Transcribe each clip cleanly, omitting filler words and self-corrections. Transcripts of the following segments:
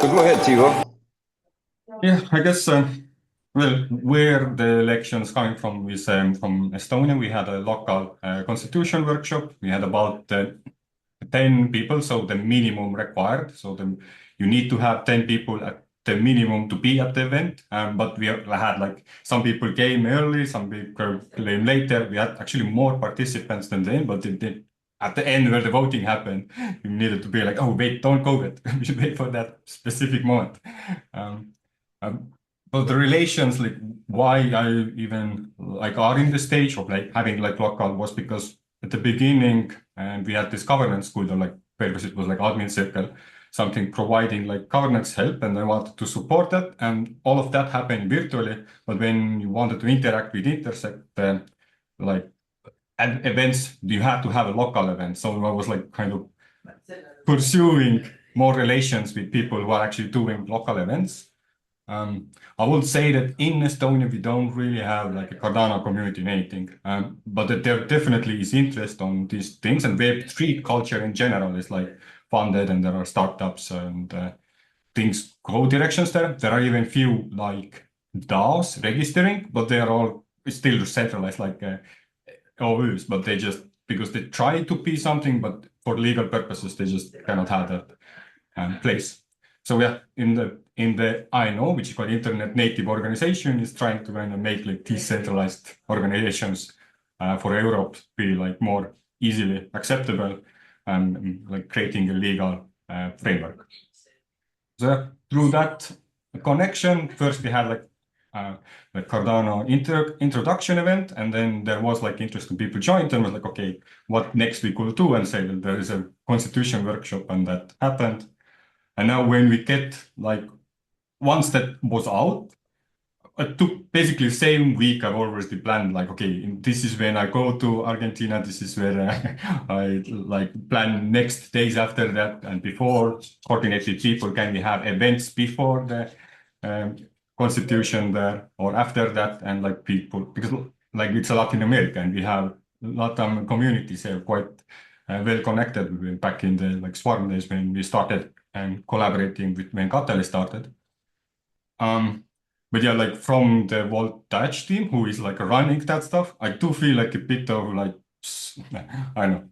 So go ahead, Tivo. Yeah, I guess, well, where the elections coming from is from Estonia. We had a local constitution workshop. We had about 10 people, so the minimum required. So you need to have 10 people at the minimum to be at the event. But we had like some people came early, some people came later. We had actually more participants than them, but at the end where the voting happened, you needed to be like, oh, wait, don't go yet. We should wait for that specific moment. Um, um, but the relations, like why I even like are in the stage of like having like local was because at the beginning, and we had this governance school, or like purpose it was like admin circle, something providing like governance help, and I wanted to support that, and all of that happened virtually. But when you wanted to interact with Intersect, like at events, you had to have a local event. So I was like kind of pursuing more relations with people who are actually doing local events. I would say that in Estonia, we don't really have like a Cardano community in anything, but that there definitely is interest on these things, and Web3 culture in general is like funded, and there are startups and things go directions there. There are even few like DAOs registering, but they are all still centralized like OUs, but they just, because they try to be something, but for legal purposes, they just cannot have that place. So yeah, in the INO, which is called Internet Native Organization, is trying to kind of make like decentralized organizations for Europe be like more easily acceptable, and like creating a legal framework. So through that connection, first we had like the Cardano introduction event, and then there was like interesting people joined and was like, okay, what next we could do, and say that there is a constitution workshop, and that happened. And now when we get like, once that was out, it took basically the same week. I've always planned like, okay, this is when I go to Argentina. This is where I like plan next days after that, and before coordinate with people. Can we have events before the constitution there or after that? And like people, because like it's a Latin America, and we have Latin communities here quite well connected back in the like Swarm days when we started and collaborating with when Kateli started. But yeah, like from the Volt Dutch team, who is like running that stuff, I do feel like a bit of like, I don't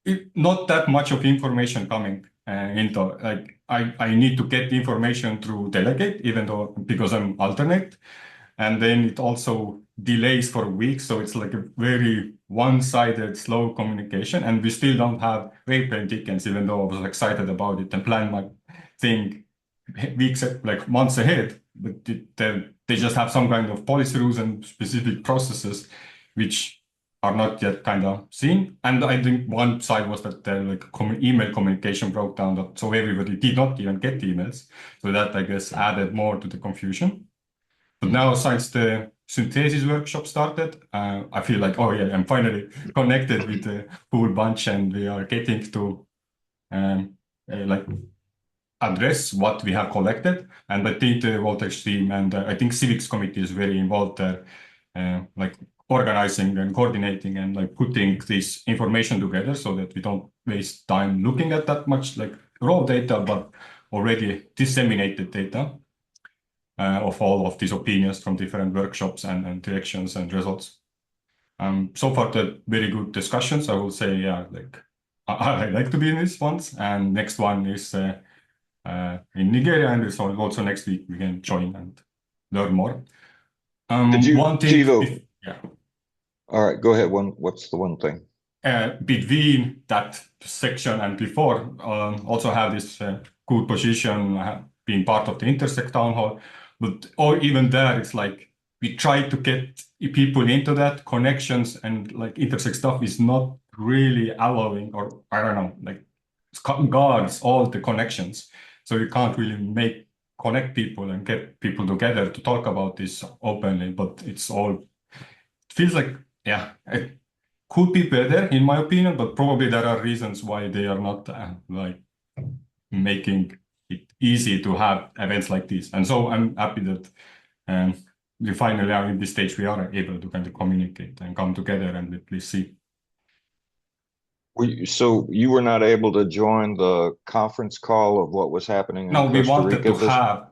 know, not that much of information coming into, like, I need to get the information through delegate, even though, because I'm alternate. And then it also delays for weeks. So it's like a very one-sided, slow communication. And we still don't have waypoint tickets, even though I was excited about it and planned my thing weeks, like months ahead, but they just have some kind of policy rules and specific processes which are not yet kind of seen. And I think one side was that the like email communication broke down, so everybody did not even get emails. So that, I guess, added more to the confusion. But now, since the synthesis workshop started, I feel like, oh yeah, I'm finally connected with the whole bunch, and we are getting to like address what we have collected. And I think the Voltage team and I think civics committee is very involved there, like organizing and coordinating and like putting this information together so that we don't waste time looking at that much like raw data, but already disseminated data of all of these opinions from different workshops and directions and results. So far, the very good discussions. I will say, yeah, like I like to be in these ones. And next one is in Nigeria, and it's also next week we can join and learn more. One thing, Tivo? yeah, All right, go ahead. What's the one thing? between that section and before, also have this good position, being part of the Intersect Town Hall. But or even there, it's like we try to get people into that connections, and like Intersect stuff is not really allowing, or I don't know, like guards all the connections. So you can't really connect people and get people together to talk about this openly. But it's all, it feels like, yeah, it could be better in my opinion, but probably there are reasons why they are not like making it easy to have events like this. And so I'm happy that we finally are in this stage, we are able to kind of communicate and come together and at least see. So you were not able to join the conference call of what was happening in No, we Costa wanted Rica to this? have,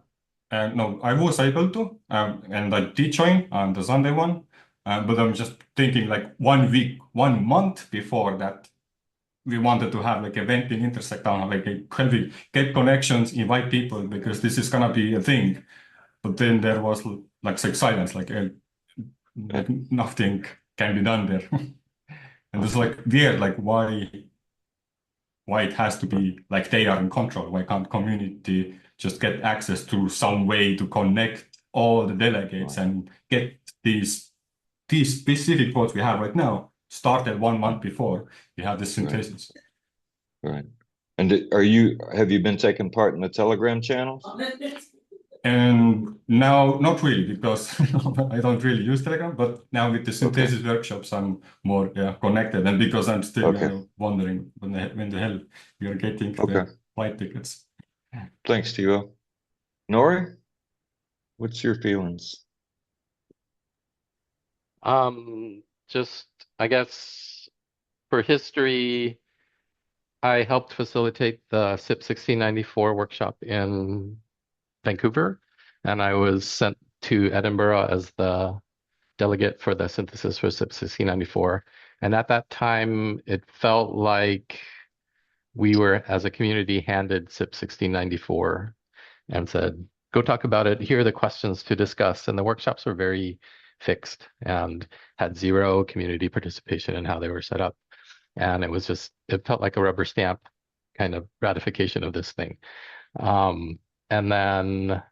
no, I was able to, and I did join on the Sunday one, but I'm just thinking like 1 week, 1 month before that, we wanted to have like event in Intersect Town, like can we get connections, invite people, because this is gonna be a thing. But then there was like silence, like nothing can be done there. And it's Okay, like weird, like why it has to be like they are in control. Why can't community just get access to some way to connect all the delegates right, and get these specific votes we have right now started 1 month before we had the right, synthesis. right. And have you been taking part in the Telegram channels? And now, not really, because I don't really use Telegram, but now with the Okay, synthesis workshops, I'm more connected. And because I'm still okay, wondering when the hell we are getting okay. the flight tickets. Thanks, Tivo. Nori, what's your feelings? Just, I guess, for history, I helped facilitate the SIP 1694 workshop in Vancouver, and I was sent to Edinburgh as the delegate for the synthesis for SIP 1694. And at that time, it felt like we were, as a community, handed SIP 1694 and said, go talk about it. Here are the questions to discuss. And the workshops were very fixed and had zero community participation in how they were set up. And it felt like a rubber stamp kind of ratification of this thing. And then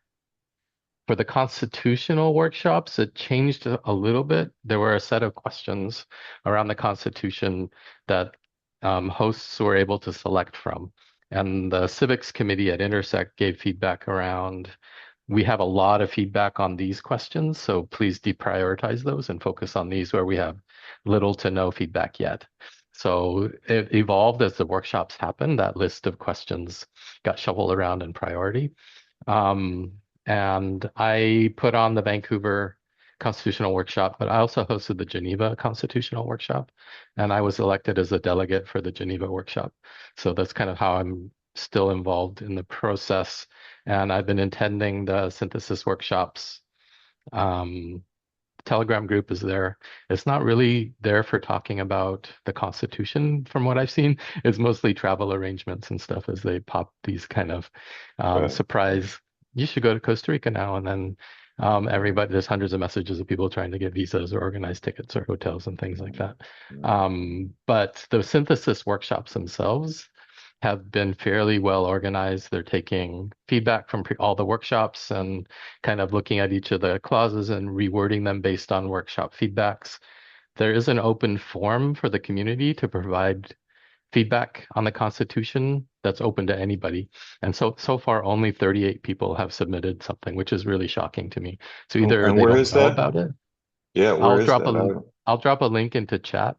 for the constitutional workshops, it changed a little bit. There were a set of questions around the Constitution that hosts were able to select from. And the civics committee at Intersect gave feedback around, we have a lot of feedback on these questions, so please deprioritize those and focus on these where we have little to no feedback yet. So it evolved as the workshops happened. That list of questions got shuffled around in priority. And I put on the Vancouver Constitutional Workshop, but I also hosted the Geneva Constitutional Workshop, and I was elected as a delegate for the Geneva Workshop. So that's kind of how I'm still involved in the process. And I've been attending the synthesis workshops. Telegram group is there. It's not really there for talking about the Constitution from what I've seen. It's mostly travel arrangements and stuff as they pop these kind of Right. surprise. You should go to Costa Rica now. And then everybody, there's hundreds of messages of people trying to get visas or organize tickets or hotels and things like that. But the synthesis workshops themselves have been fairly well organized. They're taking feedback from all the workshops and kind of looking at each of the clauses and rewording them based on workshop feedbacks. There is an open forum for the community to provide feedback on the Constitution that's open to anybody. And so far, only 38 people have submitted something, which is really shocking to me. So either And they where don't is know that? about it. Yeah, where is that? I'll drop a link into chat.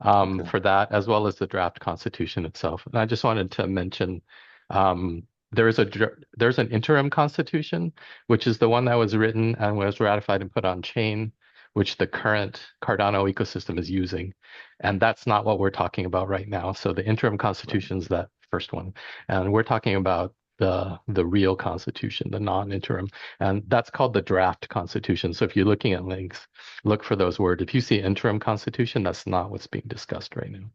Okay. For that, as well as the draft constitution itself. And I just wanted to mention there's an interim constitution, which is the one that was written and was ratified and put on chain, which the current Cardano ecosystem is using. And that's not what we're talking about right now. So the interim constitution is that first one. And we're talking about the real constitution, the non-interim. And that's called the draft constitution. So if you're looking at links, look for those words. If you see interim constitution, that's not what's being discussed right now.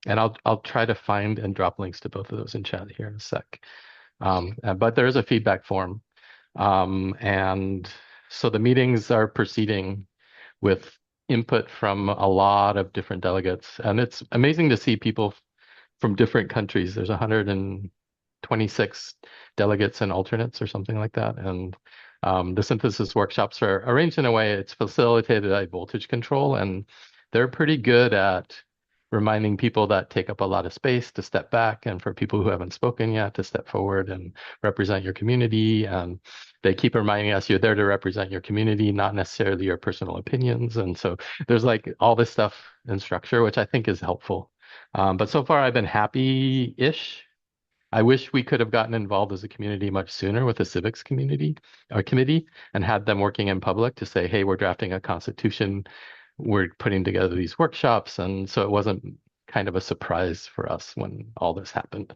And I'll try to find and drop links to both of those in chat here in a sec. But there is a feedback form. And so the meetings are proceeding with input from a lot of different delegates. And it's amazing to see people from different countries. There's 126 delegates and alternates or something like that. And the synthesis workshops are arranged in a way it's facilitated by voltage control, and they're pretty good at reminding people that take up a lot of space to step back, and for people who haven't spoken yet to step forward and represent your community. And they keep reminding us you're there to represent your community, not necessarily your personal opinions. And so there's like all this stuff in structure, which I think is helpful. But so far I've been happy-ish. I wish we could have gotten involved as a community much sooner with the civics community or committee and had them working in public to say, hey, we're drafting a constitution. We're putting together these workshops. And so it wasn't kind of a surprise for us when all this happened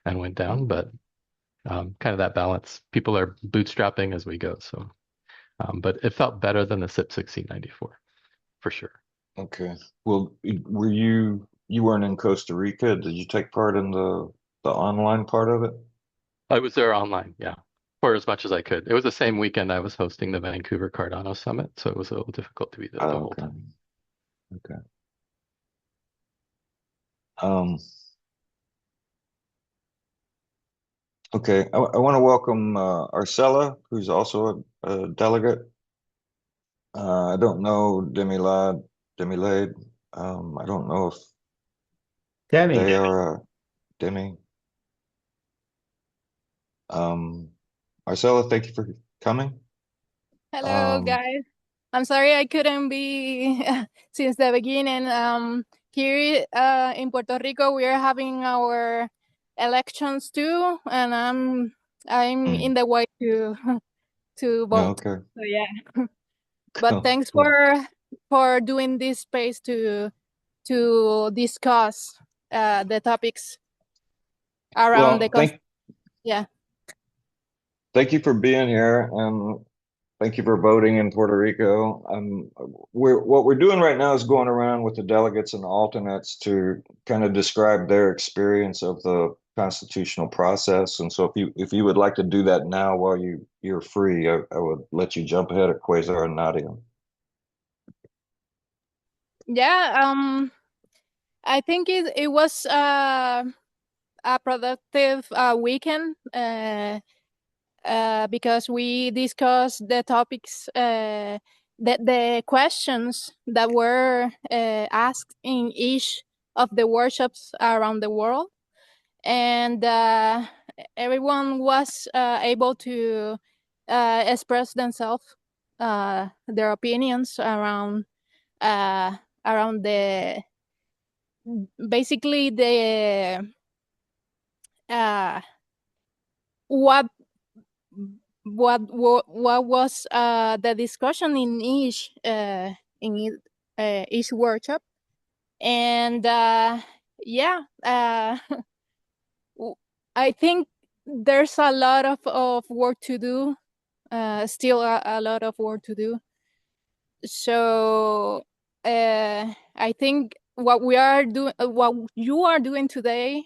and went down. But kind of that balance. People are bootstrapping as we go. So, but it felt better than the SIP 1694 for sure. Okay. Well, you weren't in Costa Rica? Did you take part in the online part of it? I was there online, yeah, for as much as I could. It was the same weekend I was hosting the Vancouver Cardano Summit, so it was a little difficult to be there the whole Okay. time. Okay. Um, okay. I want to welcome Arcella, who's also a delegate. I don't know Demilade. I don't know if Demi. they are Demi. Arcella, thank you for coming. Hello, guys. I'm sorry I couldn't be since the beginning. Here in Puerto Rico, we are having our elections too, and I'm in the way to vote. Okay. So yeah, but thanks Cool. for doing this space to discuss the topics around the yeah. Thank you for being here, and thank you for voting in Puerto Rico. What we're doing right now is going around with the delegates and alternates to kind of describe their experience of the constitutional process. And so if you would like to do that now while you're free, I would let you jump ahead of Quasar and Nadia. Yeah, I think it was a productive weekend because we discussed the topics, the questions that were asked in each of the workshops around the world, and everyone was able to express themselves, their opinions around the basically the what was the discussion in each workshop, and yeah, I think there's a lot of work to do, still a lot of work to do. So I think what you are doing today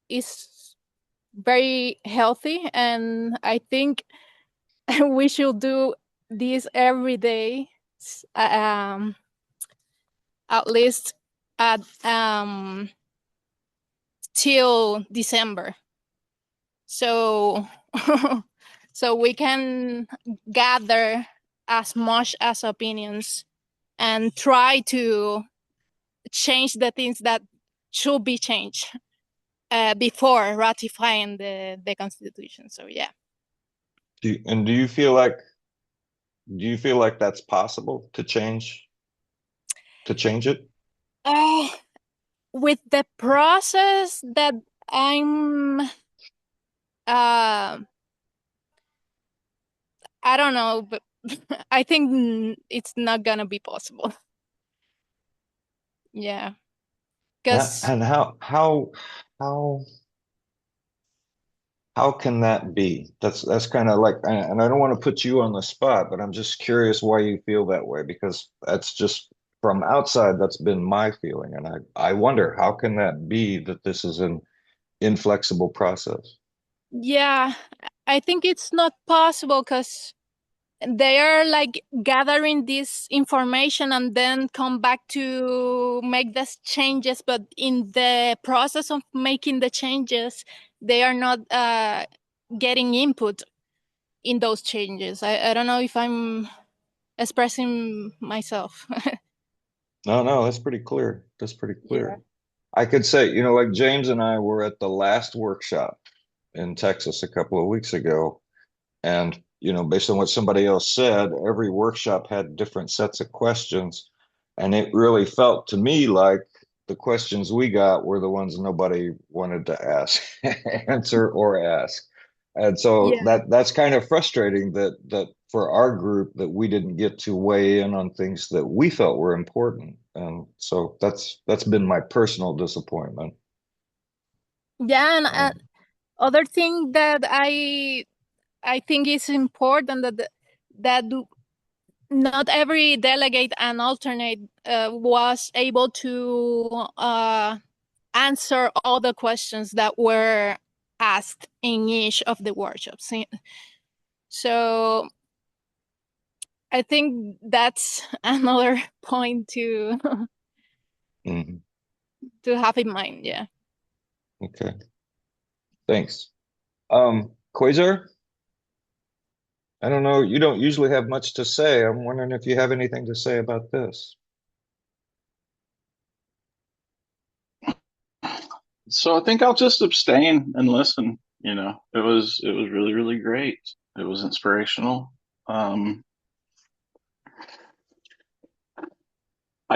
is very healthy, and I think we should do this every day, at least at till December, so so we can gather as much as opinions and try to change the things that should be changed before ratifying the Constitution. So yeah. Do you feel like that's possible to change it? With the process that I'm I don't know, but I think it's not gonna be possible. Yeah, because And how can that be? That's kind of like, and I don't want to put you on the spot, but I'm just curious why you feel that way, because that's just from outside, that's been my feeling. And I wonder, how can that be that this is an inflexible process? yeah, I think it's not possible because they are like gathering this information and then come back to make these changes, but in the process of making the changes, they are not getting input in those changes. I don't know if I'm expressing myself. No, that's pretty clear. That's pretty clear. Yeah. I could say, like James and I were at the last workshop in Texas a couple of weeks ago. And, based on what somebody else said, every workshop had different sets of questions. And it really felt to me like the questions we got were the ones nobody wanted to answer or ask. And so Yeah. that's kind of frustrating that for our group that we didn't get to weigh in on things that we felt were important. And so that's been my personal disappointment. Yeah, and Um, other thing that I think is important that not every delegate and alternate was able to answer all the questions that were asked in each of the workshops. So I think that's another point to mhm. to have in mind. Yeah. Okay. Thanks. Quasar? I don't know. You don't usually have much to say. I'm wondering if you have anything to say about this. So I think I'll just abstain and listen. You know, it was really, really great. It was inspirational. I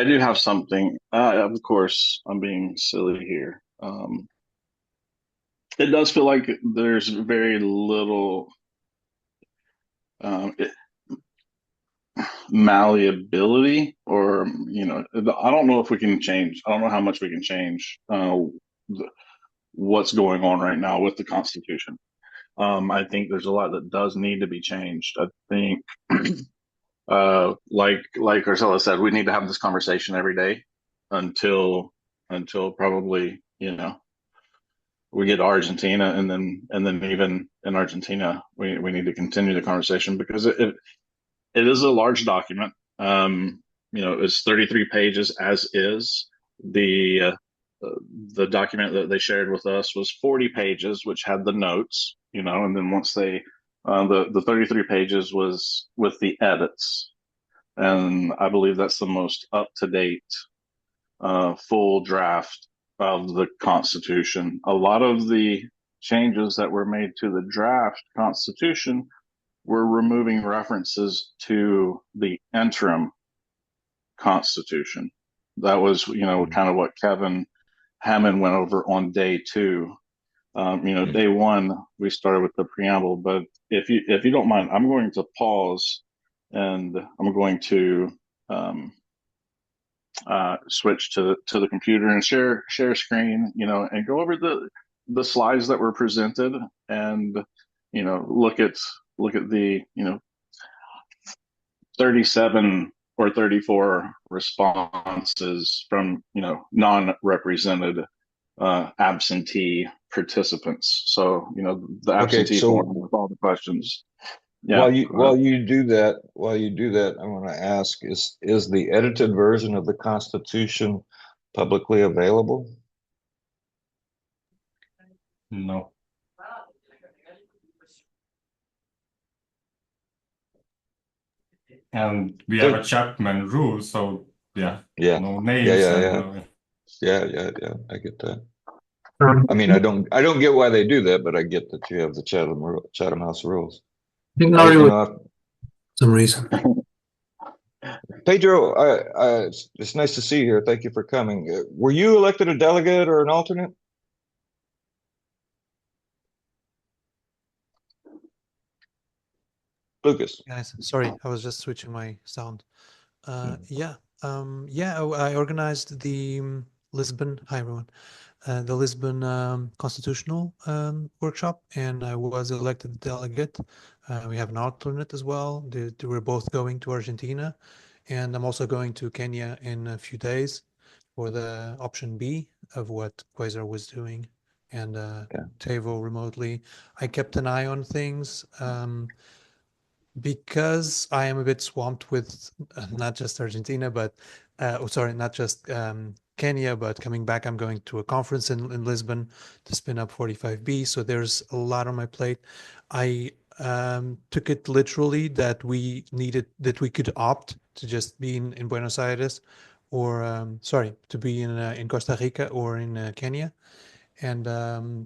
do have something. Of course, I'm being silly here. It does feel like there's very little malleability, or I don't know if we can change. I don't know how much we can change what's going on right now with the Constitution. I think there's a lot that does need to be changed. I think, like Ursula said, we need to have this conversation every day until probably we get to Argentina, and then even in Argentina we need to continue the conversation, because it is a large document. It's 33 pages as is. The document that they shared with us was 40 pages, which had the notes, and then once they the 33 pages was with the edits, and I believe that's the most up to date full draft of the Constitution. A lot of the changes that were made to the draft Constitution were removing references to the interim Constitution. That was, kind of what Kevin Hammond went over on day 2. Day 1 we started with the preamble, but if you don't mind, I'm going to pause and I'm going to switch to the computer and share screen, and go over the slides that were presented, and look at the 37 or 34 responses from non-represented absentee participants. So the absentee form with all the questions. Yeah. While you do that, I want to ask: is the edited version of the Constitution publicly available? No. And we have a Chapman rule, so yeah, no names. Yeah. I get that. I mean, I don't get why they do that, but I get that you have the Chatham House rules. I think not some reason. Pedro, it's nice to see you here. Thank you for coming. Were you elected a delegate or an alternate? Lucas. Guys, sorry, I was just switching my sound. I organized the Lisbon. Hi, everyone. The Lisbon Constitutional workshop, and I was elected delegate. We have an alternate as well. We're both going to Argentina, and I'm also going to Kenya in a few days for the option B of what Quasar was doing, and Tavo remotely. I kept an eye on things. Because I am a bit swamped with not just Argentina, but not just Kenya, but coming back, I'm going to a conference in Lisbon to spin up 45B. So there's a lot on my plate. I took it literally that we could opt to just be in Buenos Aires, or to be in Costa Rica or in Kenya. And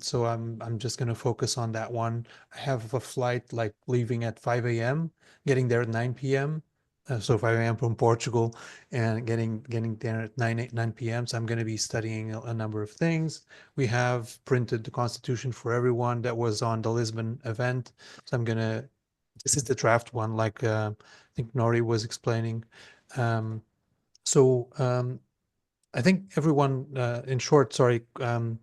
so I'm just going to focus on that one. I have a flight like leaving at 5 a.m., getting there at 9 p.m. So 5 a.m. from Portugal, and getting there at 9 p.m. So I'm going to be studying a number of things. We have printed the Constitution for everyone that was on the Lisbon event. So I'm going to This is the draft one, like I think Nori was explaining. So I think everyone, in short, sorry, I'm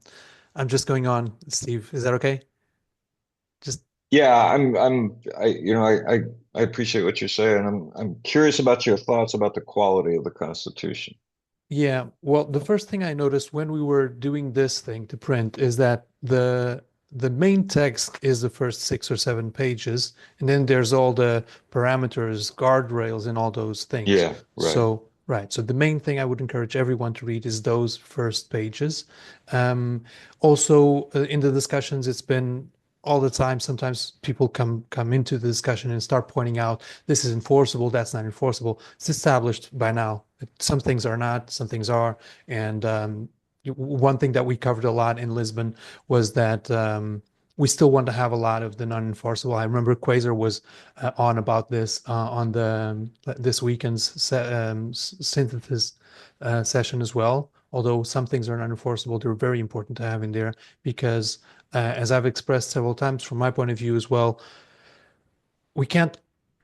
just going on, Steve. Is that okay? Just Yeah, I appreciate what you're saying. I'm curious about your thoughts about the quality of the Constitution. yeah. Well, the first thing I noticed when we were doing this thing to print is that the main text is the first 6 or 7 pages, and then there's all the parameters, guardrails, and all those things. Yeah, right. So, right. So the main thing I would encourage everyone to read is those first pages. Also, in the discussions, it's been all the time. Sometimes people come into the discussion and start pointing out this is enforceable, that's not enforceable. It's established by now. Some things are not, some things are, and one thing that we covered a lot in Lisbon was that we still want to have a lot of the non-enforceable. I remember Quasar was on about this on the this weekend's synthesis session as well. Although some things are non-enforceable, they're very important to have in there because, as I've expressed several times from my point of view as well, we can't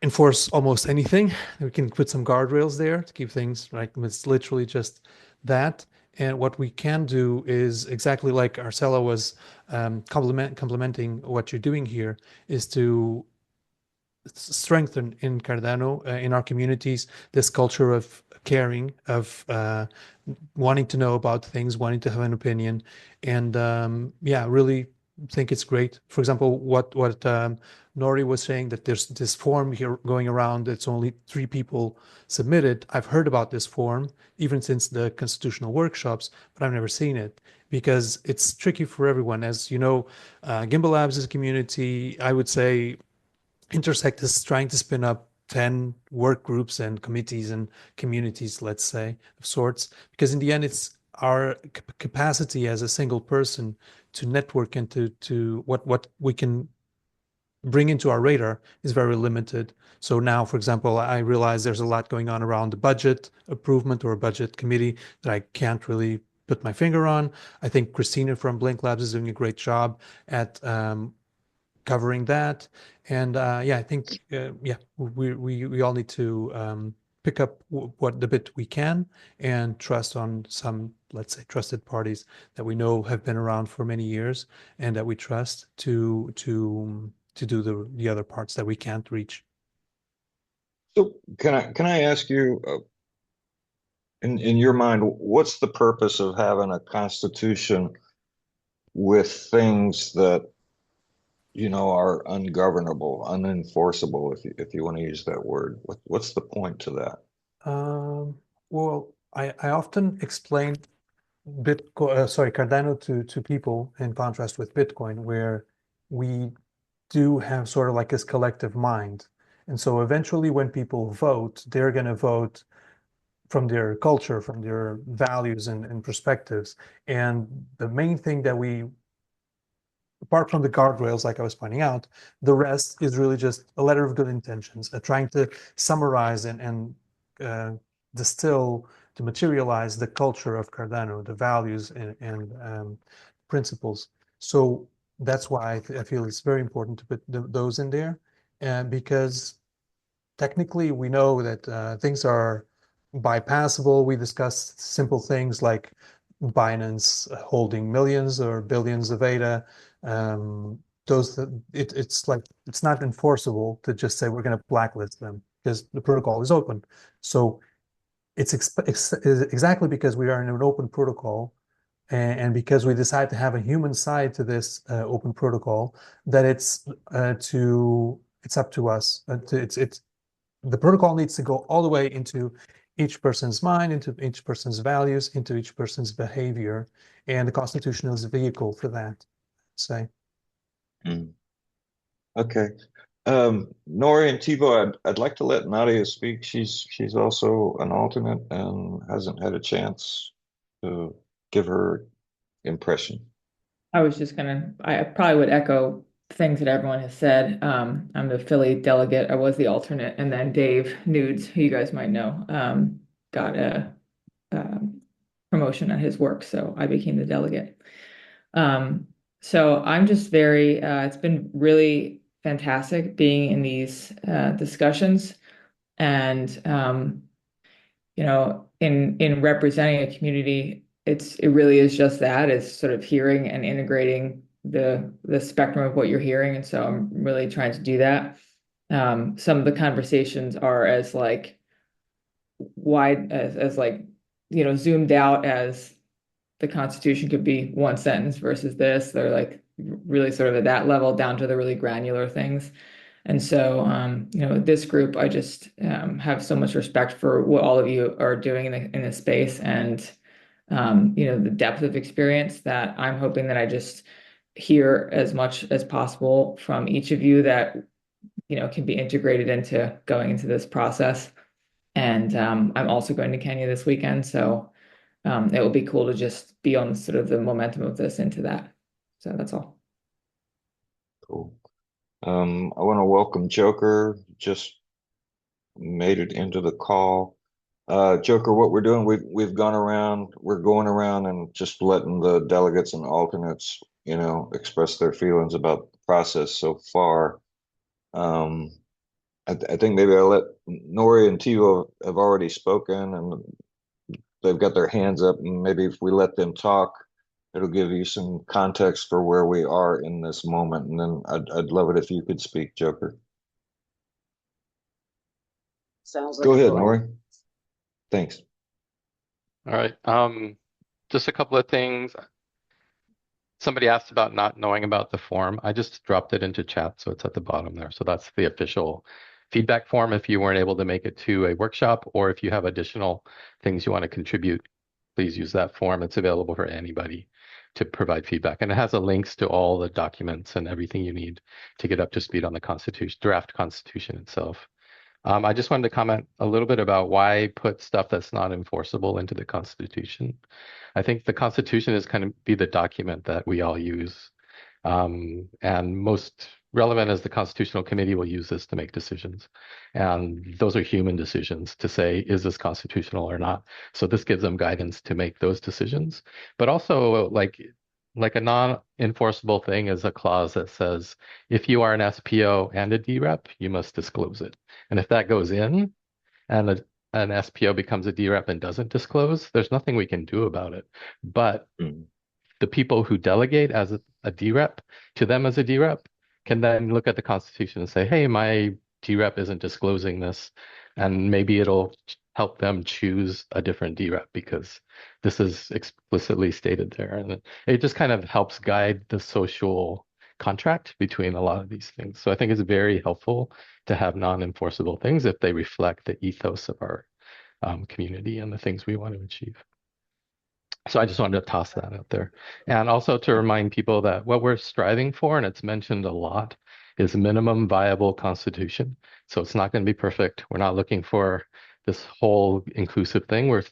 enforce almost anything. We can put some guardrails there to keep things right. It's literally just that. And what we can do is exactly like Arcela was complimenting what you're doing here, is to strengthen in Cardano, in our communities, this culture of caring, of wanting to know about things, wanting to have an opinion, and yeah, really think it's great. For example, what Nori was saying, that there's this form here going around. It's only 3 people submitted. I've heard about this form even since the constitutional workshops, but I've never seen it because it's tricky for everyone. As you know, Gimbalabs is a community. I would say Intersect is trying to spin up 10 work groups and committees and communities, let's say, of sorts, because in the end, it's our capacity as a single person to network and to what we can bring into our radar is very limited. So now, for example, I realize there's a lot going on around the budget improvement or a budget committee that I can't really put my finger on. I think Christina from Blink Labs is doing a great job at covering that. And yeah, I think yeah, we all need to pick up what the bit we can and trust on some, let's say, trusted parties that we know have been around for many years and that we trust to do the other parts that we can't reach. So can I ask you, in your mind, what's the purpose of having a constitution with things that are ungovernable, unenforceable, if you want to use that word? What's the point to that? Well, I often explain Cardano to people in contrast with Bitcoin, where we do have sort of like this collective mind. And so eventually when people vote, they're going to vote from their culture, from their values and perspectives. And the main thing that apart from the guardrails, like I was pointing out, the rest is really just a letter of good intentions, trying to summarize and distill, to materialize the culture of Cardano, the values and principles. So that's why I feel it's very important to put those in there, because technically we know that things are bypassable. We discussed simple things like Binance holding millions or billions of ADA. It's like it's not enforceable to just say we're going to blacklist them because the protocol is open. So it's exactly because we are in an open protocol and because we decide to have a human side to this open protocol, that it's up to us. The protocol needs to go all the way into each person's mind, into each person's values, into each person's behavior, and the Constitution is a vehicle for that. Say. Okay. Nori and Tivo, I'd like to let Nadia speak. She's also an alternate and hasn't had a chance to give her impression. I probably would echo things that everyone has said. I'm the Philly delegate. I was the alternate, and then Dave Nudes, who you guys might know, got a promotion on his work, so I became the delegate. So I'm just very, it's been really fantastic being in these discussions. And you know, in representing a community, it really is just that, is sort of hearing and integrating the spectrum of what you're hearing. And so I'm really trying to do that. Some of the conversations are as like wide as like, you know, zoomed out as the Constitution could be one sentence versus this. They're like really sort of at that level down to the really granular things. And so, you know, this group, I just have so much respect for what all of you are doing in this space, and you know, the depth of experience that I'm hoping that I just hear as much as possible from each of you that, you know, can be integrated into going into this process. And I'm also going to Kenya this weekend, so it will be cool to just be on sort of the momentum of this into that. So that's all. Cool. I want to welcome Joker, just made it into the call. Joker, what we're doing, we're going around and just letting the delegates and alternates, you know, express their feelings about the process so far. I think maybe I'll let Nori and Tivo have already spoken and they've got their hands up, and maybe if we let them talk, it'll give you some context for where we are in this moment. And then I'd love it if you could speak, Joker. Sounds like Go ahead, Nori. Thanks. All right. Just a couple of things. Somebody asked about not knowing about the form. I just dropped it into chat, so it's at the bottom there. So that's the official feedback form if you weren't able to make it to a workshop, or if you have additional things you want to contribute, please use that form. It's available for anybody to provide feedback. And it has the links to all the documents and everything you need to get up to speed on the Constitution, draft Constitution itself. I just wanted to comment a little bit about why put stuff that's not enforceable into the Constitution. I think the Constitution is kind of be the document that we all use. And most relevant is the Constitutional Committee will use this to make decisions. And those are human decisions to say, is this constitutional or not? So this gives them guidance to make those decisions. But also like a non-enforceable thing is a clause that says, if you are an SPO and a DREP, you must disclose it. And if that goes in and an SPO becomes a DREP and doesn't disclose, there's nothing we can do about it. But the people who delegate as a DREP to them as a DREP can then look at the Constitution and say, hey, my DREP isn't disclosing this. And maybe it'll help them choose a different DREP because this is explicitly stated there. And it just kind of helps guide the social contract between a lot of these things. So I think it's very helpful to have non-enforceable things if they reflect the ethos of our community and the things we want to achieve. So I just wanted to toss that out there. And also to remind people that what we're striving for, and it's mentioned a lot, is minimum viable constitution. So it's not going to be perfect. We're not looking for this whole inclusive thing. We're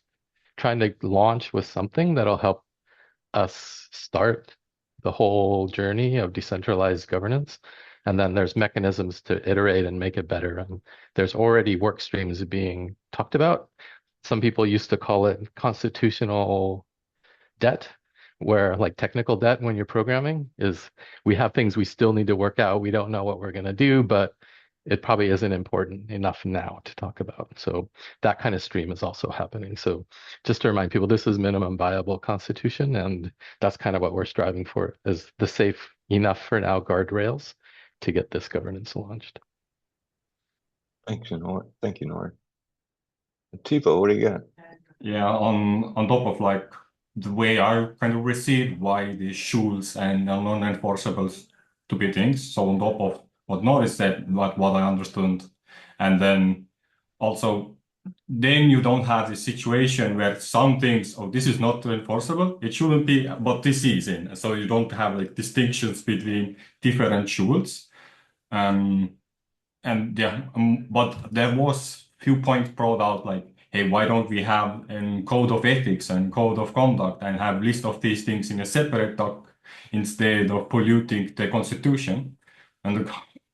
trying to launch with something that'll help us start the whole journey of decentralized governance. And then there's mechanisms to iterate and make it better. And there's already work streams being talked about. Some people used to call it constitutional debt, where like technical debt when you're programming is we have things we still need to work out. We don't know what we're going to do, but it probably isn't important enough now to talk about. So that kind of stream is also happening. So just to remind people, this is minimum viable constitution, and that's kind of what we're striving for, is the safe enough for now guardrails to get this governance launched. Thank you, Nori. Thank you, Nori. Tivo, what do you got? Yeah, on top of like the way I kind of received why the shoulds and non-enforceables to be things. So on top of what Norris said, what I understood, and then also then you don't have the situation where some things, oh, this is not enforceable, it shouldn't be, but this is in. So you don't have like distinctions between different shoulds. And yeah, but there was few points brought out like, hey, why don't we have a code of ethics and code of conduct and have list of these things in a separate doc instead of polluting the Constitution? And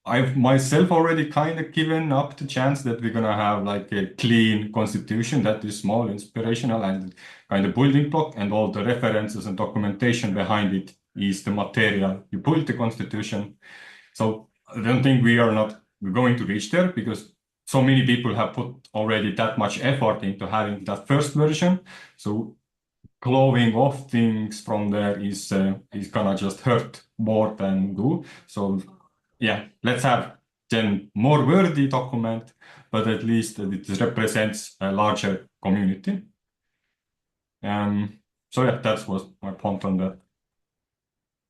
I've myself already kind of given up the chance that we're gonna have like a clean Constitution that is small, inspirational, and kind of building block, and all the references and documentation behind it is the material you build the Constitution. So I don't think we're going to reach there because so many people have put already that much effort into having that first version. So clawing off things from there is gonna just hurt more than do. So yeah, let's have then more worthy document, but at least it represents a larger community. So yeah, that was my point on that.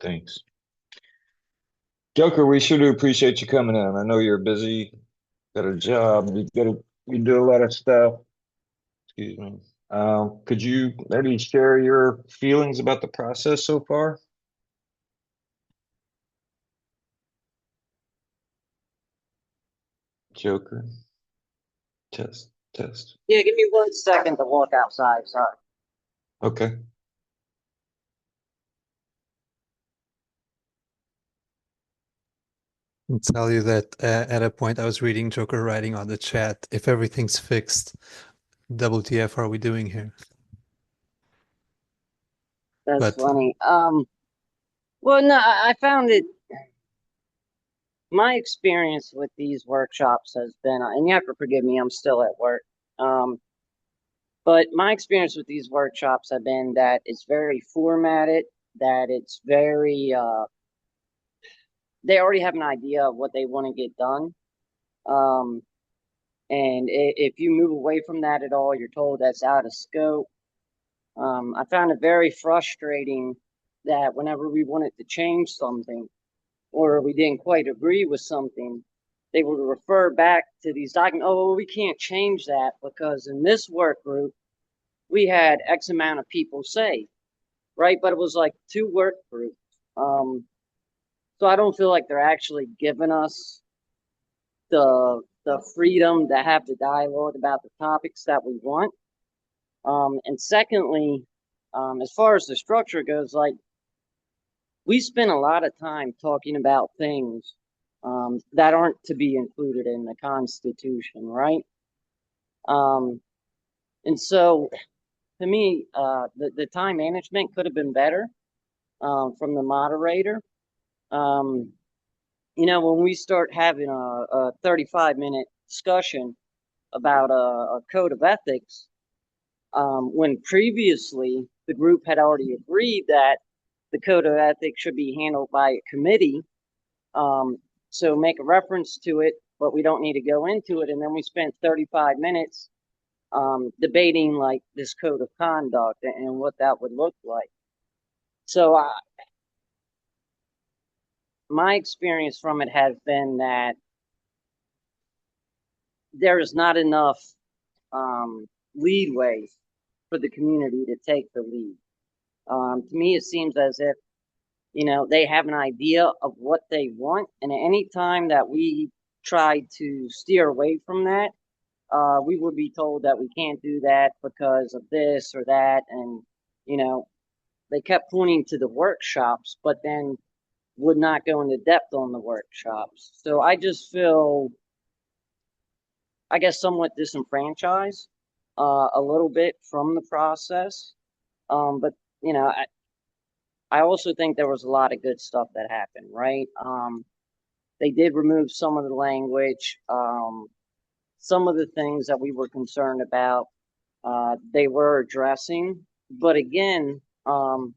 Thanks. Joker, we sure do appreciate you coming in. I know you're busy, got a job, you do a lot of stuff. Excuse me. Could you maybe share your feelings about the process so far? Joker. Test. Yeah, give me 1 second to walk outside. Sorry. Okay. I'll tell you that at a point I was reading Joker writing on the chat, if everything's fixed, WTF are we doing here? That's funny. Well, no, I found it. My experience with these workshops has been, and you have to forgive me, I'm still at work. But my experience with these workshops have been that it's very formatted, that it's very, they already have an idea of what they want to get done. And if you move away from that at all, you're told that's out of scope. I found it very frustrating that whenever we wanted to change something or we didn't quite agree with something, they would refer back to these documents. Oh, well, we can't change that because in this work group, we had X amount of people say, right? But it was like 2 work groups. So I don't feel like they're actually giving us the freedom to have the dialogue about the topics that we want. And secondly, as far as the structure goes, like we spend a lot of time talking about things that aren't to be included in the Constitution, right? And so to me, the time management could have been better from the moderator. When we start having a 35-minute discussion about a code of ethics, when previously the group had already agreed that the code of ethics should be handled by a committee, so make a reference to it, but we don't need to go into it. And then we spent 35 minutes debating like this code of conduct and what that would look like. So my experience from it has been that there is not enough leadway for the community to take the lead. To me, it seems as if, they have an idea of what they want. And at any time that we try to steer away from that, we would be told that we can't do that because of this or that. And, they kept pointing to the workshops, but then would not go into depth on the workshops. So I just feel, I guess, somewhat disenfranchised a little bit from the process. But, I also think there was a lot of good stuff that happened, right? They did remove some of the language. Some of the things that we were concerned about, they were addressing. But again, to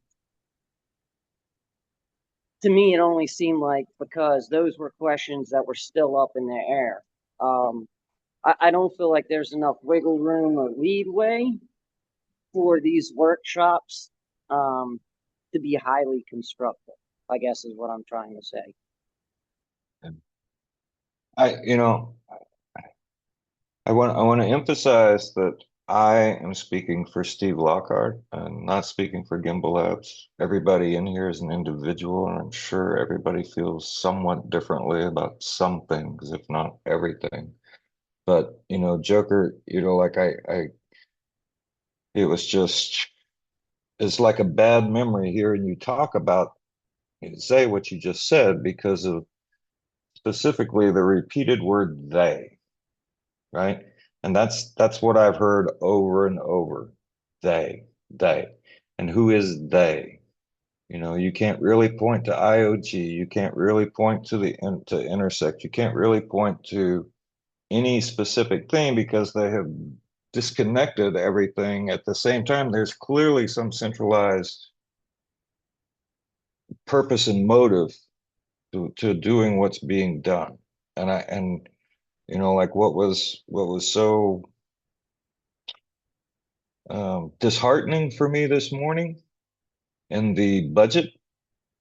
me, it only seemed like because those were questions that were still up in the air. I don't feel like there's enough wiggle room or leadway for these workshops to be highly constructive, I guess is what I'm trying to say. I want to emphasize that I am speaking for Steve Lockhart and not speaking for Gimbalabs. Everybody in here is an individual, and I'm sure everybody feels somewhat differently about some things, if not everything. But Joker, like it was just, it's like a bad memory hearing you talk about, say what you just said because of specifically the repeated word they, right? And that's what I've heard over and over. They. And who is they? You can't really point to IOG. You can't really point to to intersect. You can't really point to any specific thing because they have disconnected everything. At the same time, there's clearly some centralized purpose and motive to doing what's being done. And like what was so disheartening for me this morning in the budget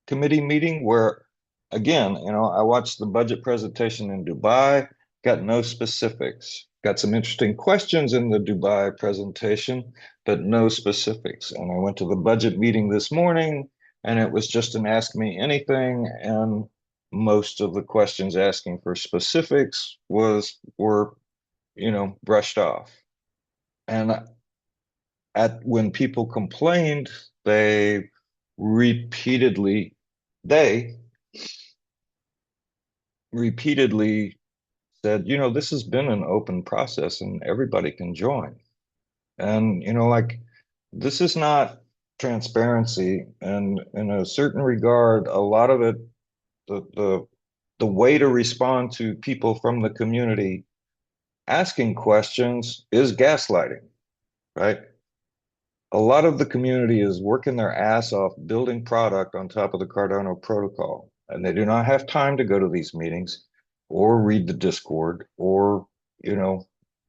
committee meeting, where again, I watched the budget presentation in Dubai, got no specifics, got some interesting questions in the Dubai presentation, but no specifics. And I went to the budget meeting this morning, and it was just an ask me anything, and most of the questions asking for specifics were brushed off. And when people complained, they repeatedly said, this has been an open process and everybody can join. And, like, this is not transparency. And in a certain regard, a lot of it, the way to respond to people from the community asking questions is gaslighting, right? A lot of the community is working their ass off building product on top of the Cardano protocol, and they do not have time to go to these meetings or read the Discord or,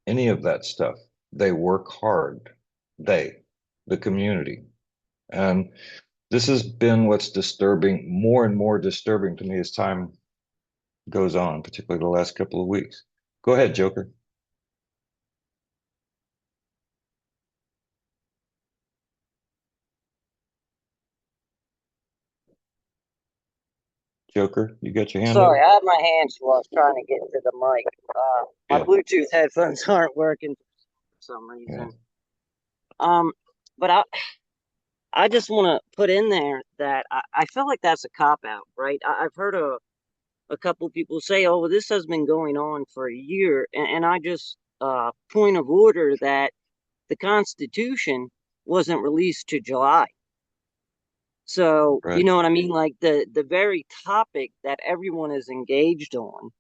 any of that stuff. They work hard. The community. And this has been what's disturbing, more and more disturbing to me as time goes on, particularly the last couple of weeks. Go ahead, Joker. Joker, you got your hand Sorry, up? I had my hands full. I was trying to get to the mic. My Bluetooth headphones aren't working for some reason. Yeah. But I just want to put in there that I feel like that's a cop-out, right? I've heard a couple people say, oh, well, this has been going on for a year. And I just, point of order that the Constitution wasn't released to July. So, Right. you know what I mean? Like the very topic that everyone is engaged on,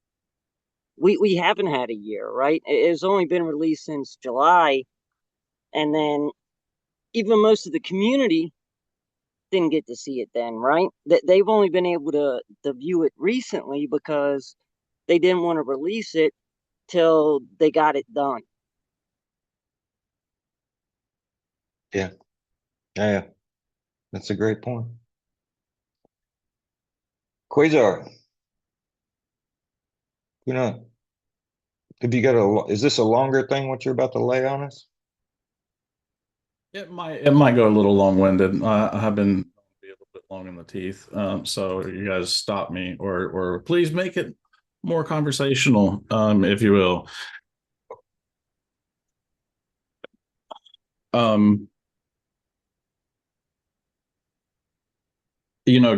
we haven't had a year, right? It's only been released since July. And then even most of the community didn't get to see it then, right? They've only been able to view it recently because they didn't want to release it till they got it done. Yeah. Yeah. That's a great point. Quasar, have you got is this a longer thing, what you're about to lay on us? It might go a little long-winded. I have been a little bit long in the teeth. So you guys stop me or please make it more conversational, if you will.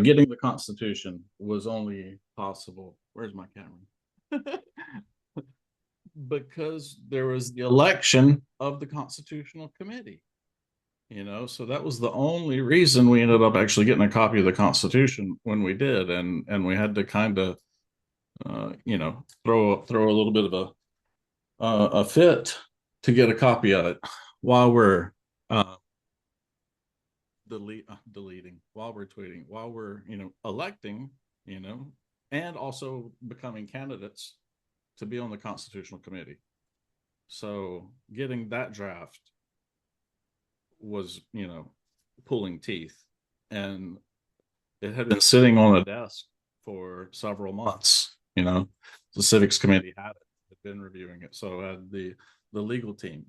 Getting the Constitution was only possible. Where's my camera? Because there was the election of the Constitutional Committee. So that was the only reason we ended up actually getting a copy of the Constitution when we did, and we had to kind of, throw a little bit of a fit to get a copy of it while we're deleting, while we're tweeting, while we're electing, and also becoming candidates to be on the Constitutional Committee. So getting that draft was, pulling teeth, and it had been sitting on a desk for several months. The Civics Committee had been reviewing it, so had the legal team.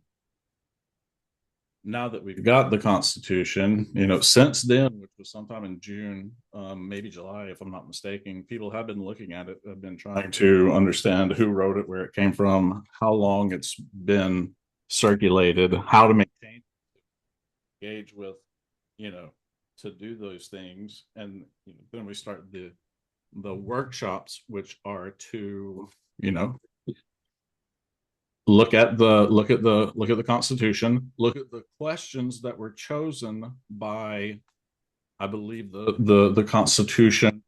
Now that we've got the Constitution, since then, which was sometime in June, maybe July, if I'm not mistaken, people have been looking at it, have been trying to understand who wrote it, where it came from, how long it's been circulated, how to make changes, engage with, to do those things. And then we start the workshops, which are to, look at the Constitution, look at the questions that were chosen by I believe the Constitution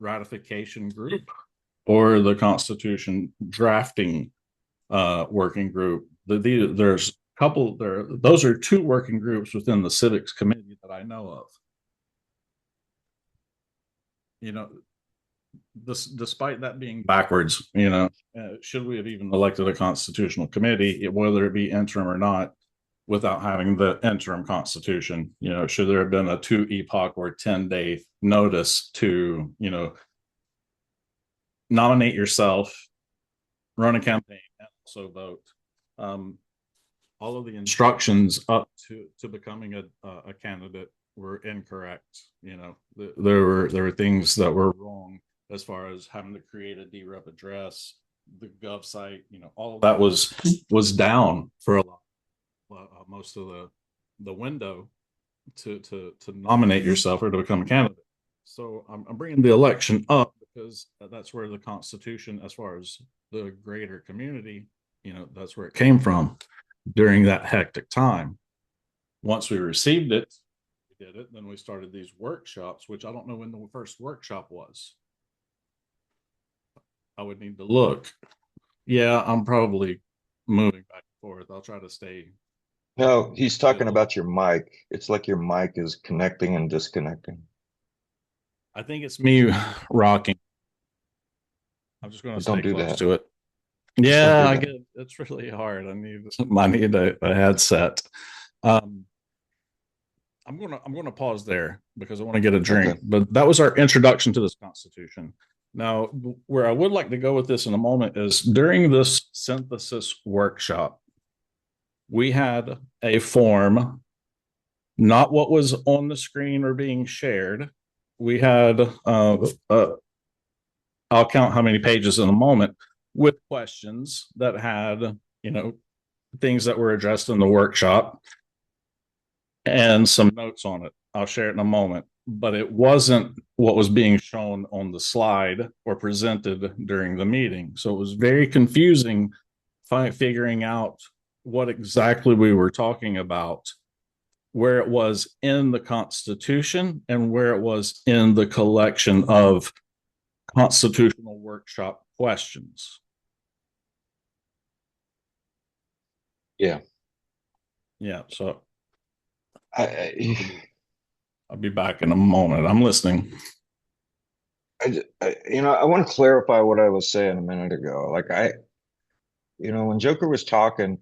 ratification group or the Constitution drafting working group. There's a couple there. Those are two working groups within the civics committee that I know of. You know, despite that being backwards, should we have even elected a constitutional committee, whether it be interim or not, without having the interim constitution? Should there have been a 2-epoch or 10-day notice to, nominate yourself, run a campaign, and also vote? All of the instructions up to becoming a candidate were incorrect. There were things that were wrong as far as having to create a DREP address, the gov site, all of that was down for most of the window to nominate yourself or to become a candidate. So I'm bringing the election up because that's where the Constitution, as far as the greater community, that's where it came from during that hectic time. Once we received it, we did it, then we started these workshops, which I don't know when the first workshop was. I would need to look. Yeah, I'm probably moving back and forth. I'll try to stay. No, he's talking about your mic. It's like your mic is connecting and disconnecting. I think it's me rocking. I'm just going to stay close to it. Yeah, I get it. It's really hard. I need a headset. I'm gonna pause there because I want to get a drink. Okay. But that was our introduction to this Constitution. Now, where I would like to go with this in a moment is during this synthesis workshop, we had a form, not what was on the screen or being shared. We had, I'll count how many pages in a moment, with questions that had, things that were addressed in the workshop and some notes on it. I'll share it in a moment, but it wasn't what was being shown on the slide or presented during the meeting. So it was very confusing figuring out what exactly we were talking about, where it was in the Constitution and where it was in the collection of constitutional workshop questions. Yeah. So I'll be back in a moment. I'm listening. I want to clarify what I was saying a minute ago. Like when Joker was talking,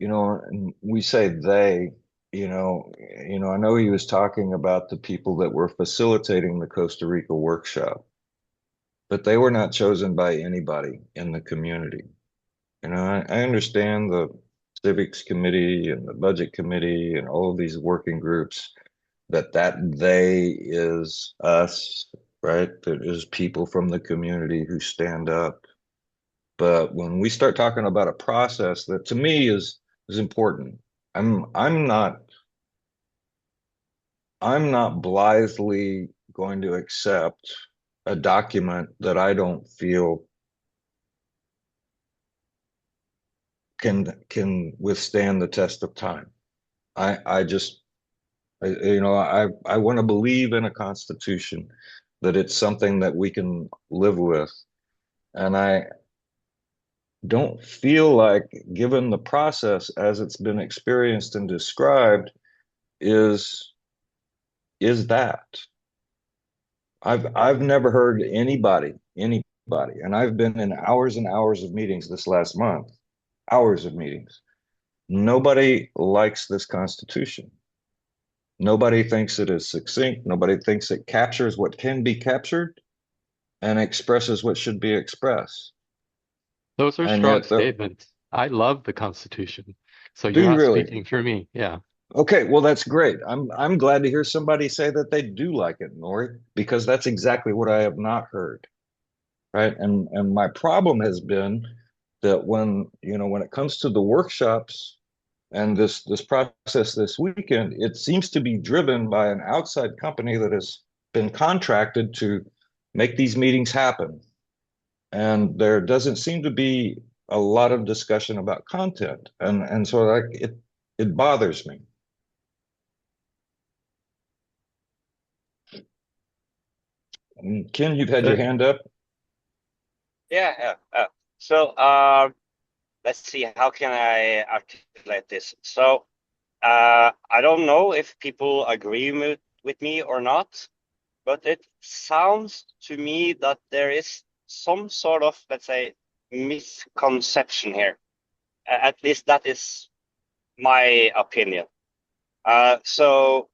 and we say they, I know he was talking about the people that were facilitating the Costa Rica workshop, but they were not chosen by anybody in the community. I understand the civics committee and the budget committee and all of these working groups, that they is us, right? That is people from the community who stand up. But when we start talking about a process that to me is important, I'm not blithely going to accept a document that I don't feel can withstand the test of time. I want to believe in a constitution, that it's something that we can live with. And I don't feel like, given the process as it's been experienced and described, is that. I've never heard anybody, and I've been in hours and hours of meetings this last month, hours of meetings. Nobody likes this Constitution. Nobody thinks it is succinct. Nobody thinks it captures what can be captured and expresses what should be expressed. Those are strong statements. I love the Constitution. So you're not speaking for me. Yeah. Okay, well, that's great. I'm glad to hear somebody say that they do like it, Nori, because that's exactly what I have not heard. Right. And my problem has been that when it comes to the workshops and this process this weekend, it seems to be driven by an outside company that has been contracted to make these meetings happen. And there doesn't seem to be a lot of discussion about content. And so it bothers me. Ken, you've had your hand up. Yeah. So let's see, how can I articulate this? So I don't know if people agree with me or not, but it sounds to me that there is some sort of, let's say, misconception here. At least that is my opinion. So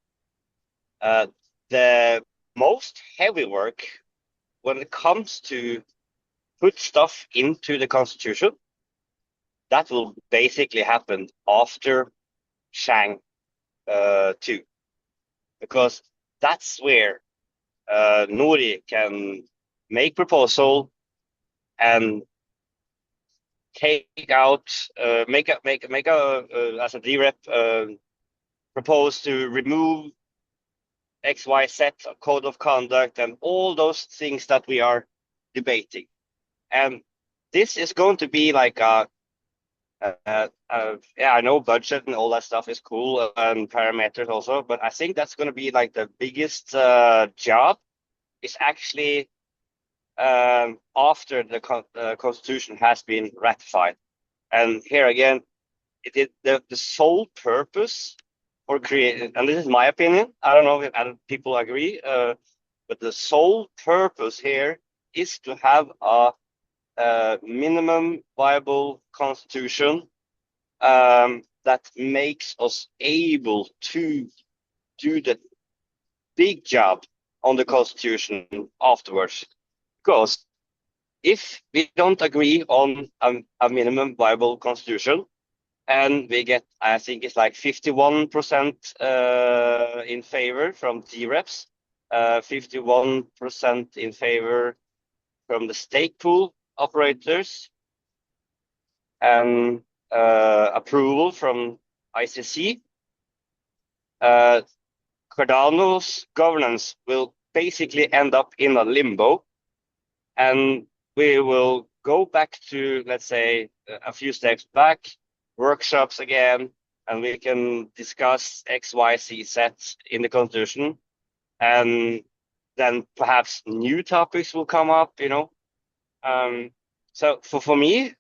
the most heavy work when it comes to put stuff into the Constitution, that will basically happen after Shang 2, because that's where Nuri can make proposal and take out, make a as a DREP, propose to remove XYZ code of conduct and all those things that we are debating. And this is going to be like yeah, I know budget and all that stuff is cool, and parameters also, but I think that's going to be like the biggest job is actually after the Constitution has been ratified. And here again, the sole purpose for creating, and this is my opinion, I don't know if other people agree, but the sole purpose here is to have a minimum viable constitution that makes us able to do the big job on the constitution afterwards. Because if we don't agree on a minimum viable constitution, and we get, I think it's like 51% in favor from DREPs, 51% in favor from the stake pool operators, and approval from ICC, Cardano's governance will basically end up in a limbo, and we will go back to, let's say, a few steps back, workshops again, and we can discuss X, Y, Z sets in the Constitution, and then perhaps new topics will come up, you know. So for me,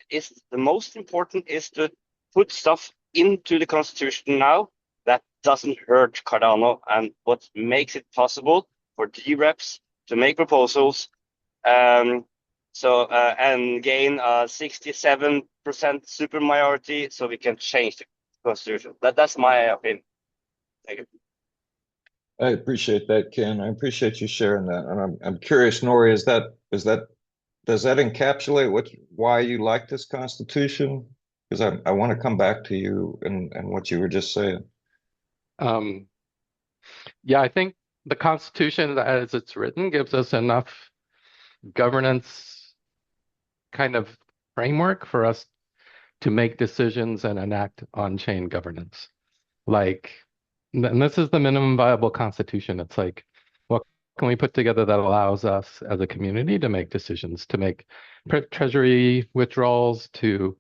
is the most important is to put stuff into the Constitution now that doesn't hurt Cardano, and what makes it possible for DREPs to make proposals, and gain a 67% supermajority, so we can change the Constitution. That's my opinion. Thank you. I appreciate that, Ken. I appreciate you sharing that. And I'm curious, Nori, does that encapsulate why you like this Constitution? Because I want to come back to you and what you were just saying. Yeah, I think the Constitution, as it's written, gives us enough governance kind of framework for us to make decisions and enact on-chain governance. Like, and this is the minimum viable constitution. It's like, what can we put together that allows us as a community to make decisions, to make treasury withdrawals, to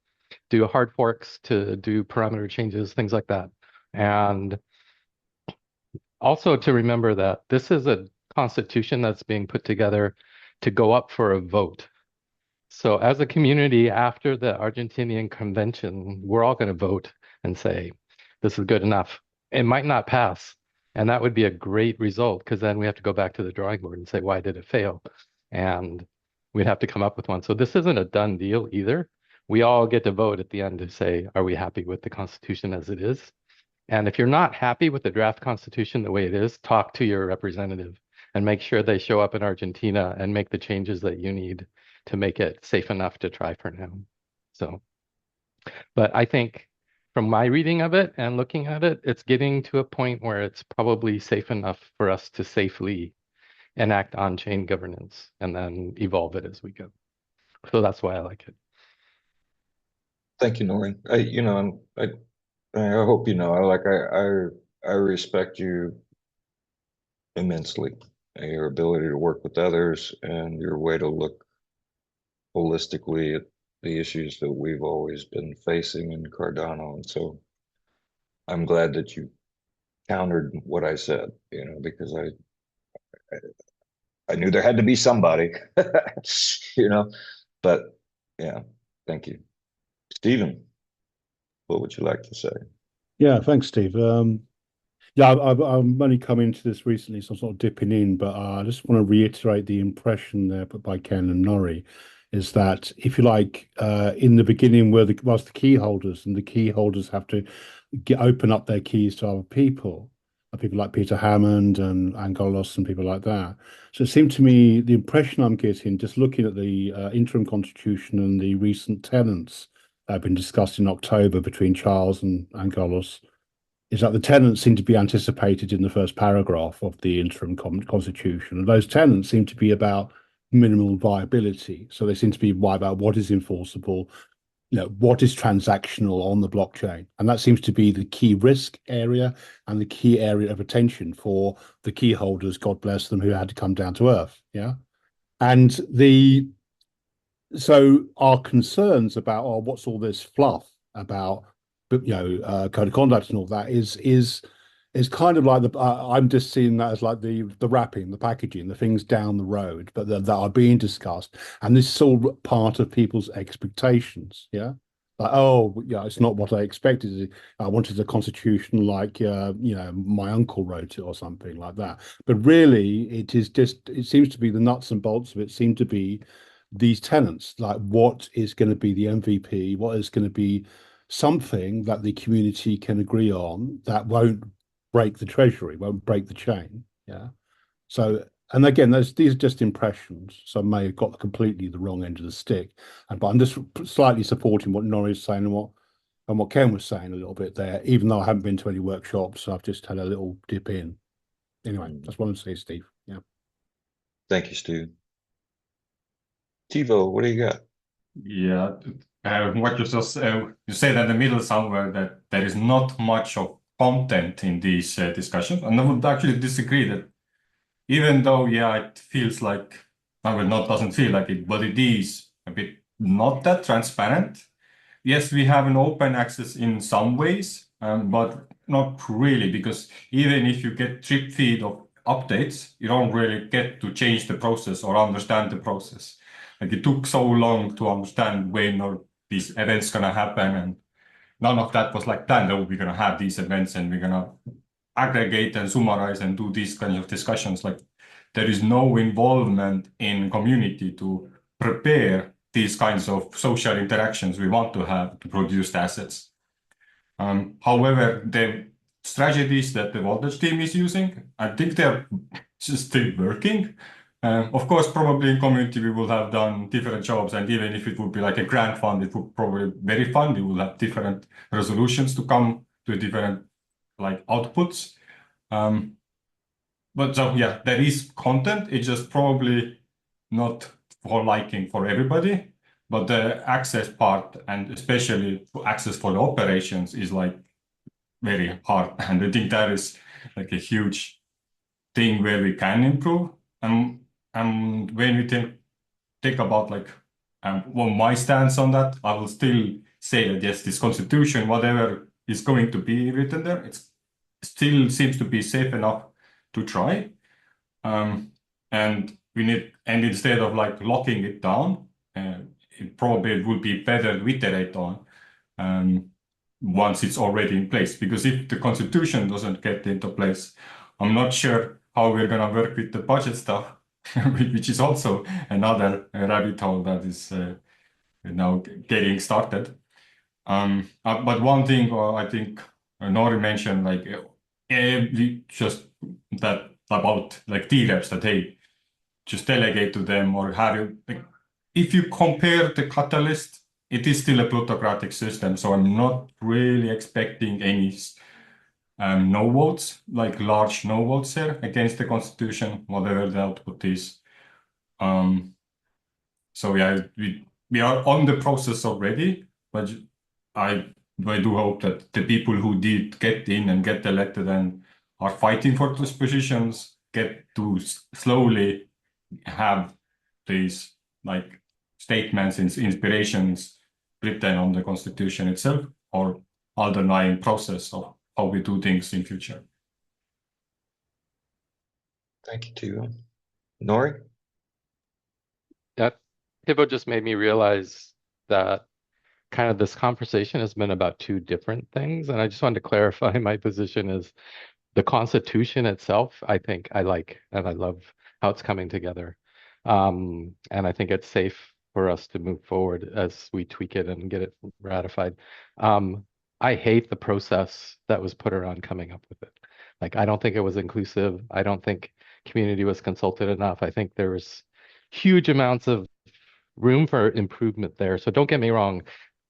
do hard forks, to do parameter changes, things like that. And also to remember that this is a constitution that's being put together to go up for a vote. So as a community, after the Argentinian convention, we're all going to vote and say, this is good enough. It might not pass. And that would be a great result, because then we have to go back to the drawing board and say, why did it fail? And we'd have to come up with one. So this isn't a done deal either. We all get to vote at the end to say, are we happy with the Constitution as it is? And if you're not happy with the draft Constitution the way it is, talk to your representative and make sure they show up in Argentina and make the changes that you need to make it safe enough to try for now. So, but I think from my reading of it and looking at it, it's getting to a point where it's probably safe enough for us to safely enact on-chain governance and then evolve it as we go. So that's why I like it. Thank you, Nori. I hope you know, I respect you immensely, your ability to work with others and your way to look holistically at the issues that we've always been facing in Cardano. And so I'm glad that you countered what I said, because I knew there had to be somebody, you know, but yeah, thank you. Stephen, what would you like to say? Yeah, thanks, Steve. Yeah, I'm only come into this recently, so I'm sort of dipping in, but I just want to reiterate the impression there put by Ken and Norrie, is that if you like, in the beginning were the key holders, and the key holders have to open up their keys to other people like Peter Hammond and Angolos and people like that. So it seemed to me, the impression I'm getting, just looking at the interim constitution and the recent tenets that have been discussed in October between Charles and Angolos, is that the tenets seem to be anticipated in the first paragraph of the interim constitution. And those tenets seem to be about minimal viability. So they seem to be about what is enforceable, what is transactional on the blockchain. And that seems to be the key risk area and the key area of attention for the key holders, God bless them, who had to come down to earth. Yeah. And so our concerns about, what's all this fluff about, code of conduct and all that is kind of like I'm just seeing that as like the wrapping, the packaging, the things down the road, but that are being discussed, and this is all part of people's expectations. Yeah, like, oh yeah, it's not what I expected. I wanted a constitution like my uncle wrote it or something like that. But really, it seems to be the nuts and bolts of it seem to be these tenets, like what is going to be the MVP, what is going to be something that the community can agree on that won't break the treasury, won't break the chain. Yeah. So, and again, these are just impressions. So I may have got completely the wrong end of the stick. But I'm just slightly supporting what Norrie is saying and what Ken was saying a little bit there, even though I haven't been to any workshops. I've just had a little dip in. Anyway, that's what I'm saying, Steve. Yeah. Thank you, Steve. Tivo, what do you got? Yeah, what you just you said in the middle somewhere that there is not much of content in these discussions, and I would actually disagree that even though it feels like, doesn't feel like it, but it is a bit not that transparent. Yes, we have an open access in some ways, but not really, because even if you get drip feed of updates, you don't really get to change the process or understand the process. Like it took so long to understand when are these events gonna happen, and none of that was like planned. Oh, we're gonna have these events and we're gonna aggregate and summarize and do these kinds of discussions. Like there is no involvement in community to prepare these kinds of social interactions we want to have to produce the assets. However, the strategies that the voltage team is using, I think they're still working. Of course, probably in community, we will have done different jobs. And even if it would be like a grant fund, it would probably be very fun. We will have different resolutions to come to different like outputs. But so, yeah, there is content. It's just probably not for liking for everybody. But the access part, and especially access for the operations, is like very hard. And I think that is like a huge thing where we can improve. And when we think about like what my stance on that, I will still say that yes, this constitution, whatever is going to be written there, it still seems to be safe enough to try. And instead of like locking it down, it probably would be better to iterate on once it's already in place. Because if the constitution doesn't get into place, I'm not sure how we're going to work with the budget stuff, which is also another rabbit hole that is now getting started. But one thing I think Norrie mentioned, like just that about like D-reps, that hey, just delegate to them or have you. Like, if you compare the catalyst, it is still a plutocratic system, so I'm not really expecting any no votes, like large no votes here against the constitution, whatever the output is. So yeah, we are on the process already, but I do hope that the people who did get in and get elected and are fighting for those positions get to slowly have these like statements and inspirations written on the constitution itself or underlying process of how we do things in future. Thank you to you. Nori? That Hippo just made me realize that kind of this conversation has been about two different things. And I just wanted to clarify my position is the Constitution itself, I think I like and I love how it's coming together. And I think it's safe for us to move forward as we tweak it and get it ratified. I hate the process that was put around coming up with it. Like, I don't think it was inclusive. I don't think community was consulted enough. I think there was huge amounts of room for improvement there. So don't get me wrong.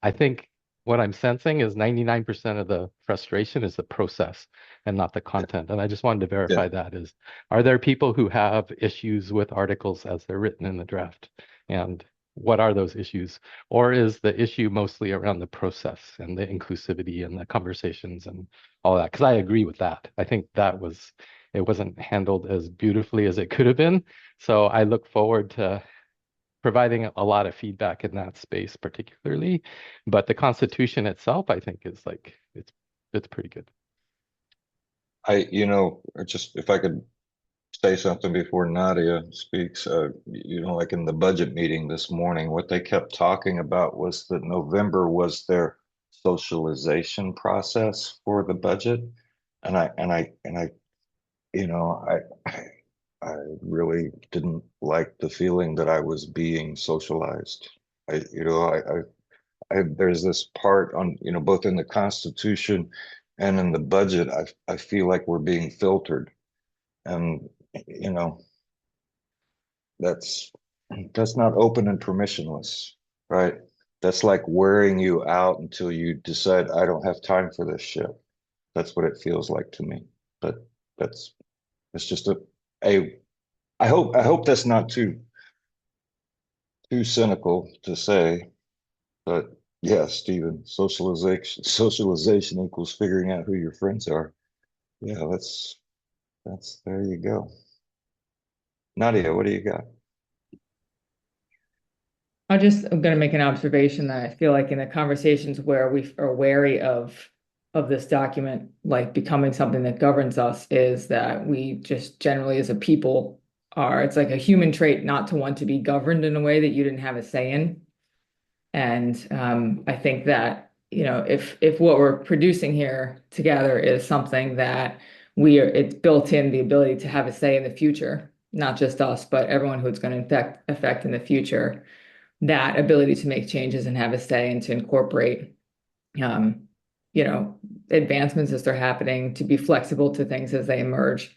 I think what I'm sensing is 99% of the frustration is the process and not the content. And I just wanted to verify that is, are there people who have issues with articles as they're written in the draft? And what are those issues? Or is the issue mostly around the process and the inclusivity and the conversations and all that? Because I agree with that. I think it wasn't handled as beautifully as it could have been. So I look forward to providing a lot of feedback in that space particularly, but the Constitution itself, I think, is like it's pretty good. Just if I could say something before Nadia speaks, like in the budget meeting this morning, what they kept talking about was that November was their socialization process for the budget, and I really didn't like the feeling that I was being socialized. There's this part on, both in the Constitution and in the budget, I feel like we're being filtered. And, that's not open and permissionless, right? That's like wearing you out until you decide, I don't have time for this shit. That's what it feels like to me. But it's just I hope that's not too cynical to say, but yeah, Stephen, socialization equals figuring out who your friends are. Yeah, that's there you go. Nadia, what do you got? I'm going to make an observation that I feel like in the conversations where we are wary of this document, like becoming something that governs us, is that we just generally as a people it's like a human trait not to want to be governed in a way that you didn't have a say in. And I think that, if what we're producing here together is something that it's built in the ability to have a say in the future, not just us, but everyone who it's going to affect in the future, that ability to make changes and have a say and to incorporate, advancements as they're happening, to be flexible to things as they emerge.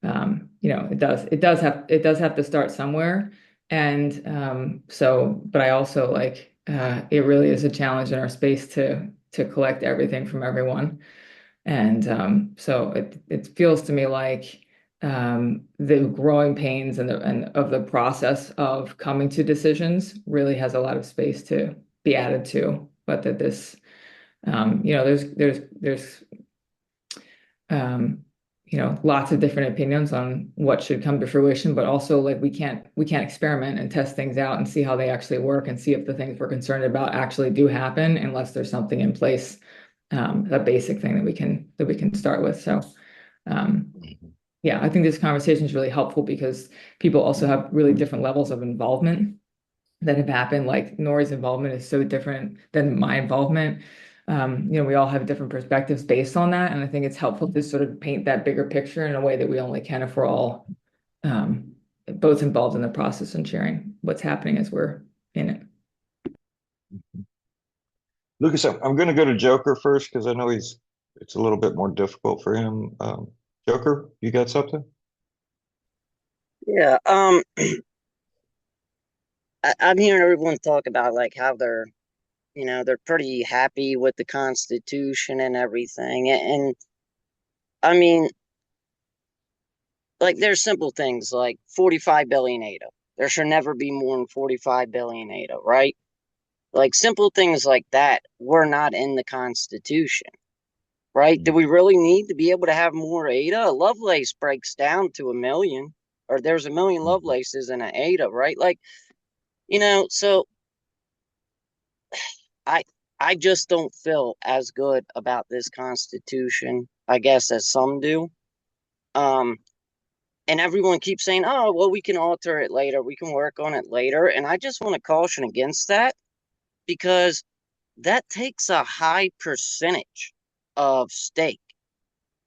It does have to start somewhere. And but I also it really is a challenge in our space to collect everything from everyone. And so it feels to me like the growing pains and of the process of coming to decisions really has a lot of space to be added to, but that this, there's lots of different opinions on what should come to fruition, but also we can't experiment and test things out and see how they actually work and see if the things we're concerned about actually do happen unless there's something in place, a basic thing that we can start with. So yeah, I think this conversation is really helpful because people also have really different levels of involvement that have happened. Like Nori's involvement is so different than my involvement. We all have different perspectives based on that. And I think it's helpful to sort of paint that bigger picture in a way that we only can if we're all both involved in the process and sharing what's happening as we're in it. Lucas, I'm going to go to Joker first because I know it's a little bit more difficult for him. Joker, you got something? Yeah. I'm hearing everyone talk about how they're pretty happy with the Constitution and everything. And I mean, there's simple things like 45 billion ADA. There should never be more than 45 billion ADA, right? Simple things like that were not in the Constitution, right? Do we really need to be able to have more ADA? A Lovelace breaks down to 1 million, or there's 1 million Lovelaces in an ADA, right? So I just don't feel as good about this Constitution, I guess, as some do. And everyone keeps saying, oh, well, we can alter it later. We can work on it later. And I just want to caution against that, because that takes a high percentage of stake.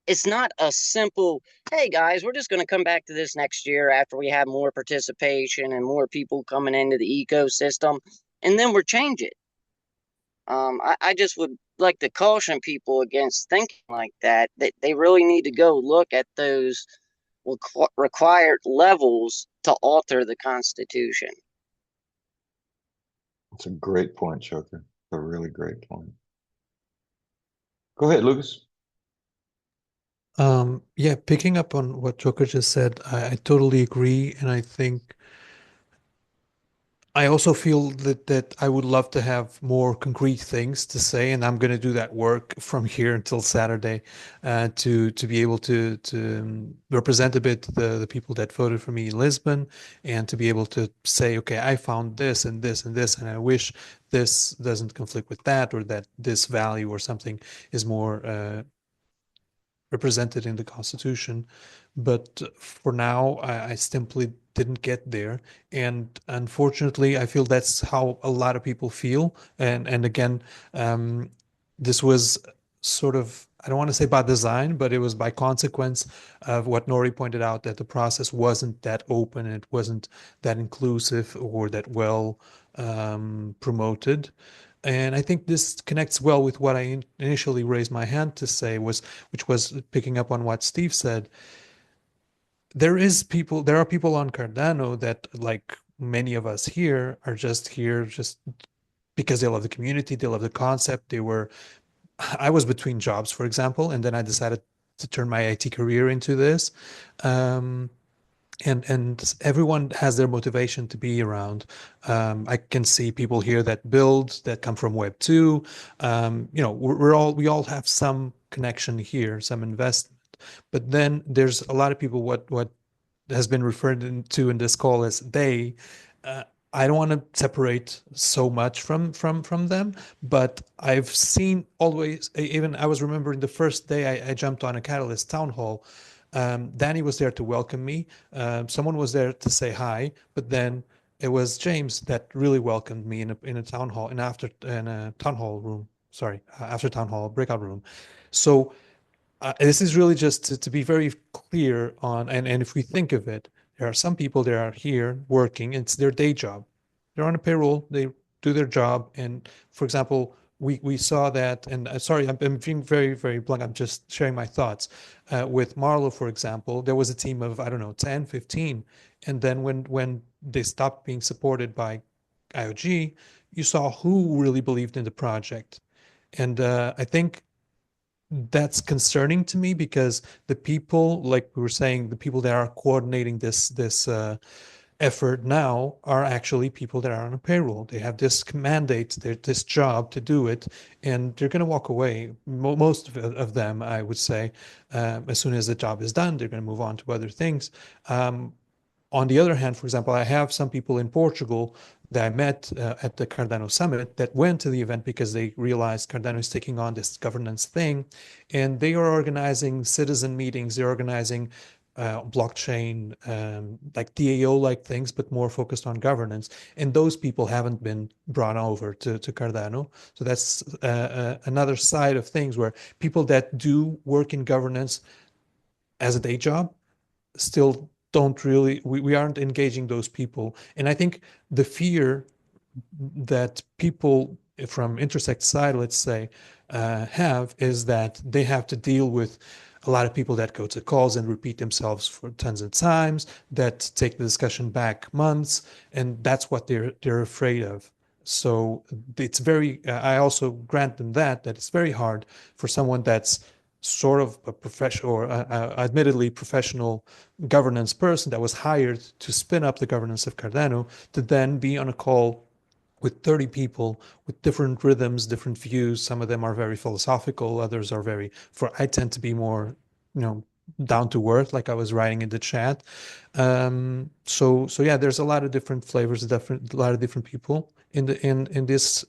It's not a simple, hey guys, we're just going to come back to this next year after we have more participation and more people coming into the ecosystem, and then we're change it. I just would like to caution people against thinking like that. That they really need to go look at those required levels to alter the Constitution. It's a great point, Choker. A really great point. Go ahead, Lucas. Yeah, picking up on what Joker just said, I totally agree, and I think I also feel that I would love to have more concrete things to say, and I'm going to do that work from here until Saturday, to be able to represent a bit the people that voted for me in Lisbon, and to be able to say, okay, I found this and this and this, and I wish this doesn't conflict with that, or that this value or something is more represented in the Constitution. But for now, I simply didn't get there. And unfortunately, I feel that's how a lot of people feel. And again, this was sort of, I don't want to say by design, but it was by consequence of what Nori pointed out, that the process wasn't that open, and it wasn't that inclusive or that well promoted. And I think this connects well with what I initially raised my hand to say, which was picking up on what Steve said. There are people on Cardano that, like many of us here, are just here just because they love the community, they love the concept. I was between jobs, for example, and then I decided to turn my IT career into this. And everyone has their motivation to be around. I can see people here that build, that come from Web 2. We all have some connection here, some investment. But then there's a lot of people, what has been referred to in this call as they. I don't want to separate so much from them, but I've seen always, even I was remembering the first day I jumped on a Catalyst town hall. Danny was there to welcome me. Someone was there to say hi, but then it was James that really welcomed me in a town hall, in a town hall room. Sorry, after town hall breakout room. So this is really just to be very clear on, and if we think of it, there are some people that are here working, it's their day job. They're on a payroll, they do their job. And for example, we saw that, and sorry, I'm being very, very blunt. I'm just sharing my thoughts. With Marlo, for example, there was a team of, I don't know, 10, 15. And then when they stopped being supported by IOG, you saw who really believed in the project. And I think that's concerning to me, because the people, like we were saying, the people that are coordinating this effort now are actually people that are on a payroll. They have this mandate, this job to do it, and they're going to walk away. Most of them, I would say, as soon as the job is done, they're going to move on to other things. On the other hand, for example, I have some people in Portugal that I met at the Cardano Summit that went to the event because they realized Cardano is taking on this governance thing, and they are organizing citizen meetings. They're organizing blockchain, like DAO-like things, but more focused on governance. And those people haven't been brought over to Cardano. So that's another side of things, where people that do work in governance as a day job still don't really, we aren't engaging those people. And I think the fear that people from Intersect side, let's say, have is that they have to deal with a lot of people that go to calls and repeat themselves for tons of times, that take the discussion back months, and that's what they're afraid of. So it's very, I also grant them that it's very hard for someone that's sort of a professional, or admittedly professional governance person that was hired to spin up the governance of Cardano, to then be on a call with 30 people with different rhythms, different views. Some of them are very philosophical, others are very, I tend to be more, down to earth, like I was writing in the chat. So yeah, there's a lot of different flavors, a lot of different people in this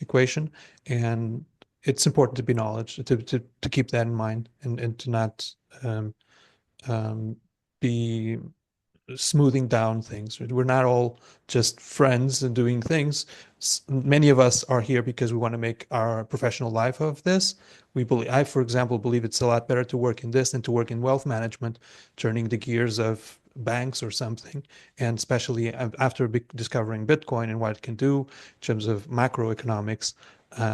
equation, and it's important to be knowledge, to keep that in mind, and to not be smoothing down things. We're not all just friends and doing things. Many of us are here because we want to make our professional life of this. I, for example, believe it's a lot better to work in this than to work in wealth management, turning the gears of banks or something. And especially after discovering Bitcoin and what it can do in terms of macroeconomics,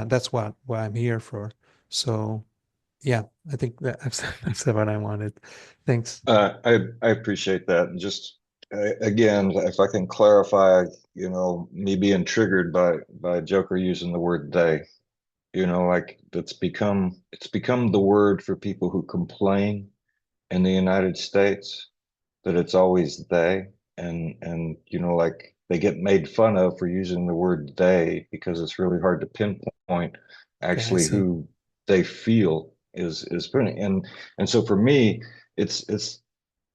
that's what I'm here for. So yeah, I think that's what I wanted. Thanks. I appreciate that. And just again, if I can clarify, me being triggered by Joker using the word they, like it's become the word for people who complain in the United States, that it's always they, and like they get made fun of for using the word they because it's really hard to pinpoint actually who they feel is putting. And so for me, it's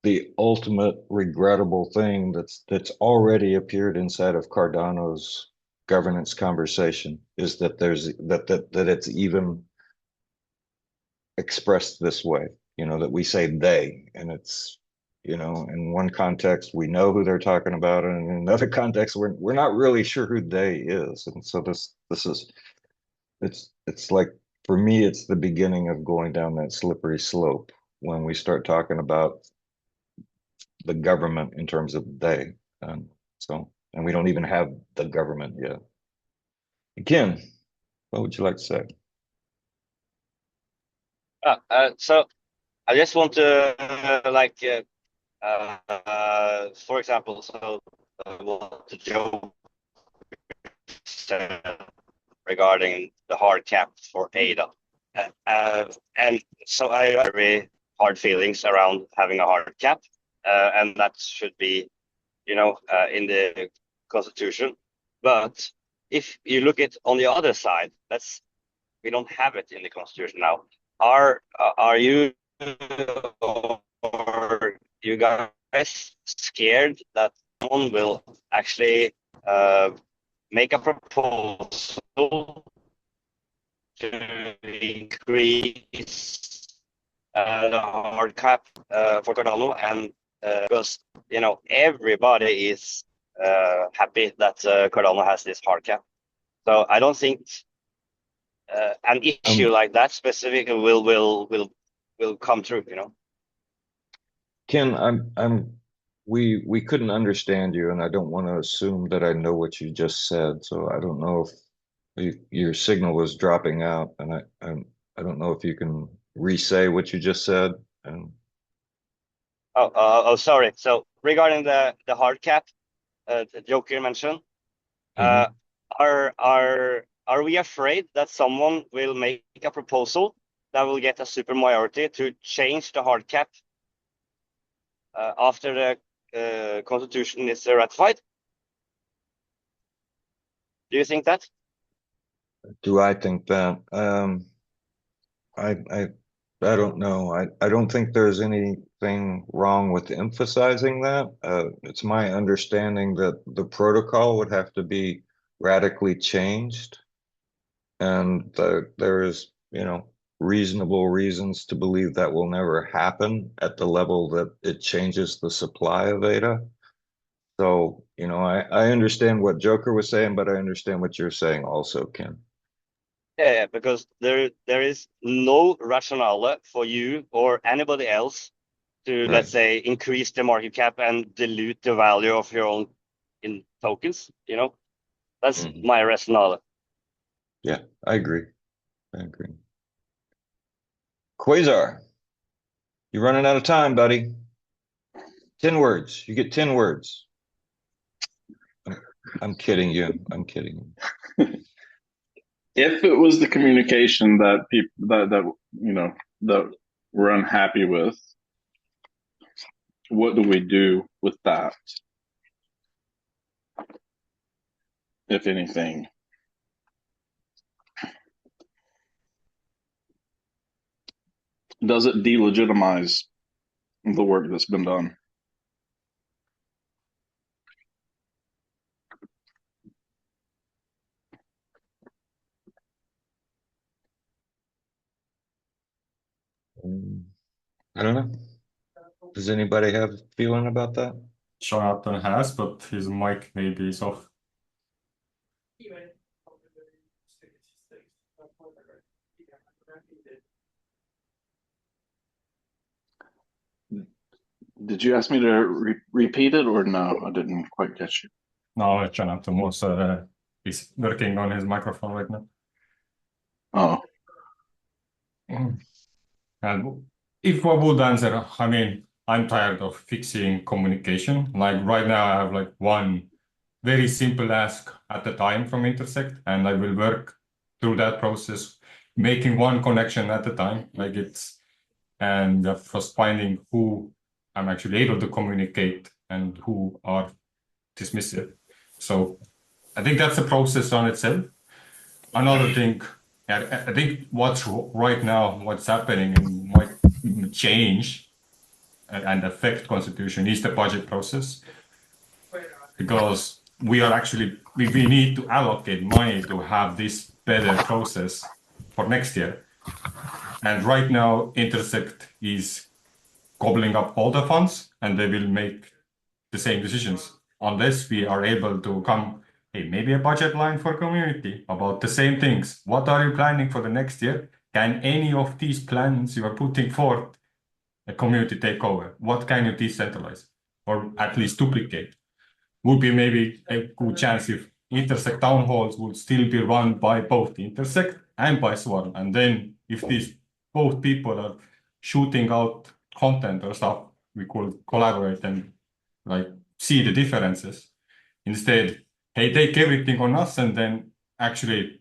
the ultimate regrettable thing that's already appeared inside of Cardano's governance conversation, is that that it's even expressed this way, that we say they, and it's, in one context we know who they're talking about, and in another context we're not really sure who they is. And so this is, it's like, for me, it's the beginning of going down that slippery slope when we start talking about the government in terms of they. And we don't even have the government yet. Ken, what would you like to say? So I just want to for example, so what Joe said regarding the hard cap for ADA, and so I have very hard feelings around having a hard cap, and that should be, in the Constitution. But if you look at on the other side, we don't have it in the Constitution now. Are you or you guys scared that someone will actually make a proposal to increase the hard cap for Cardano, and because everybody is happy that Cardano has this hard cap, so I don't think an issue like that specifically will come true. Ken, we couldn't understand you, and I don't want to assume that I know what you just said. So I don't know if your signal was dropping out, and I don't know if you can re-say what you just said. And sorry. So regarding the hard cap, Joker mentioned, are we afraid that someone will make a proposal that will get a super majority to change the hard cap after the Constitution is ratified? Do you think that? Do I think that? I don't know. I don't think there's anything wrong with emphasizing that. It's my understanding that the protocol would have to be radically changed, and there is, reasonable reasons to believe that will never happen at the level that it changes the supply of ADA. So, I understand what Joker was saying, but I understand what you're saying also, Ken. Yeah, because there is no rationale for you or anybody else to, let's say, increase the market cap and dilute the value of your own in tokens. That's my rationale. Yeah, I agree. Quasar, you're running out of time, buddy. 10 words. You get 10 words. I'm kidding you. If it was the communication that people that we're unhappy with, what do we do with that, if anything? Does it delegitimize the work that's been done? I don't know. Does anybody have a feeling about that? Jonathan has, but his mic maybe is off. Did you ask me to repeat it or no? I didn't quite catch you. No, Jonathan was he's working on his microphone right now. Oh, And if I would answer, I mean, I'm tired of fixing communication. Like right now, I have like one very simple ask at a time from Intersect, and I will work through that process, making one connection at a time. Like it's, and first finding who I'm actually able to communicate and who are dismissive. So I think that's a process on itself. Another thing, I think what's right now, what's happening and might change and affect Constitution is the budget process, because we are actually, we need to allocate money to have this better process for next year. And right now, Intersect is gobbling up all the funds, and they will make the same decisions unless we are able to come, hey, maybe a budget line for community about the same things. What are you planning for the next year? Can any of these plans you are putting forth a community take over? What can you decentralize or at least duplicate? Would be maybe a good chance if Intersect town halls would still be run by both Intersect and by Swarm. And then if these both people are shooting out content or stuff, we could collaborate and like see the differences. Instead, hey, take everything on us and then actually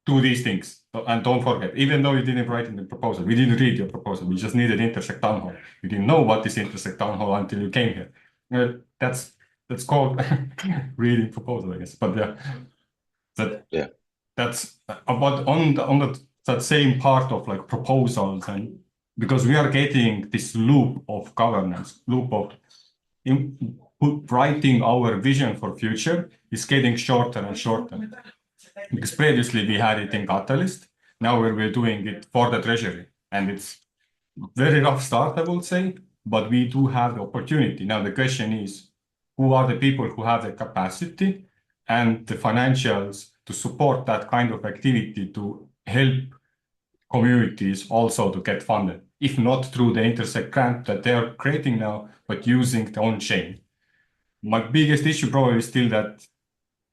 do these things. And don't forget, even though you didn't write in the proposal, we didn't read your proposal, we just needed Intersect Town Hall. You didn't know what is Intersect Town Hall until you came here. That's called reading proposal, I guess. But yeah, that's about on that same part of like proposals, and because we are getting this loop of governance, loop of writing our vision for future is getting shorter and shorter. Because previously we had it in Catalyst, now we're doing it for the Treasury, and it's very rough start, I would say, but we do have the opportunity. Now the question is, who are the people who have the capacity and the financials to support that kind of activity to help communities also to get funded, if not through the Intersect grant that they are creating now, but using their own chain. My biggest issue probably is still that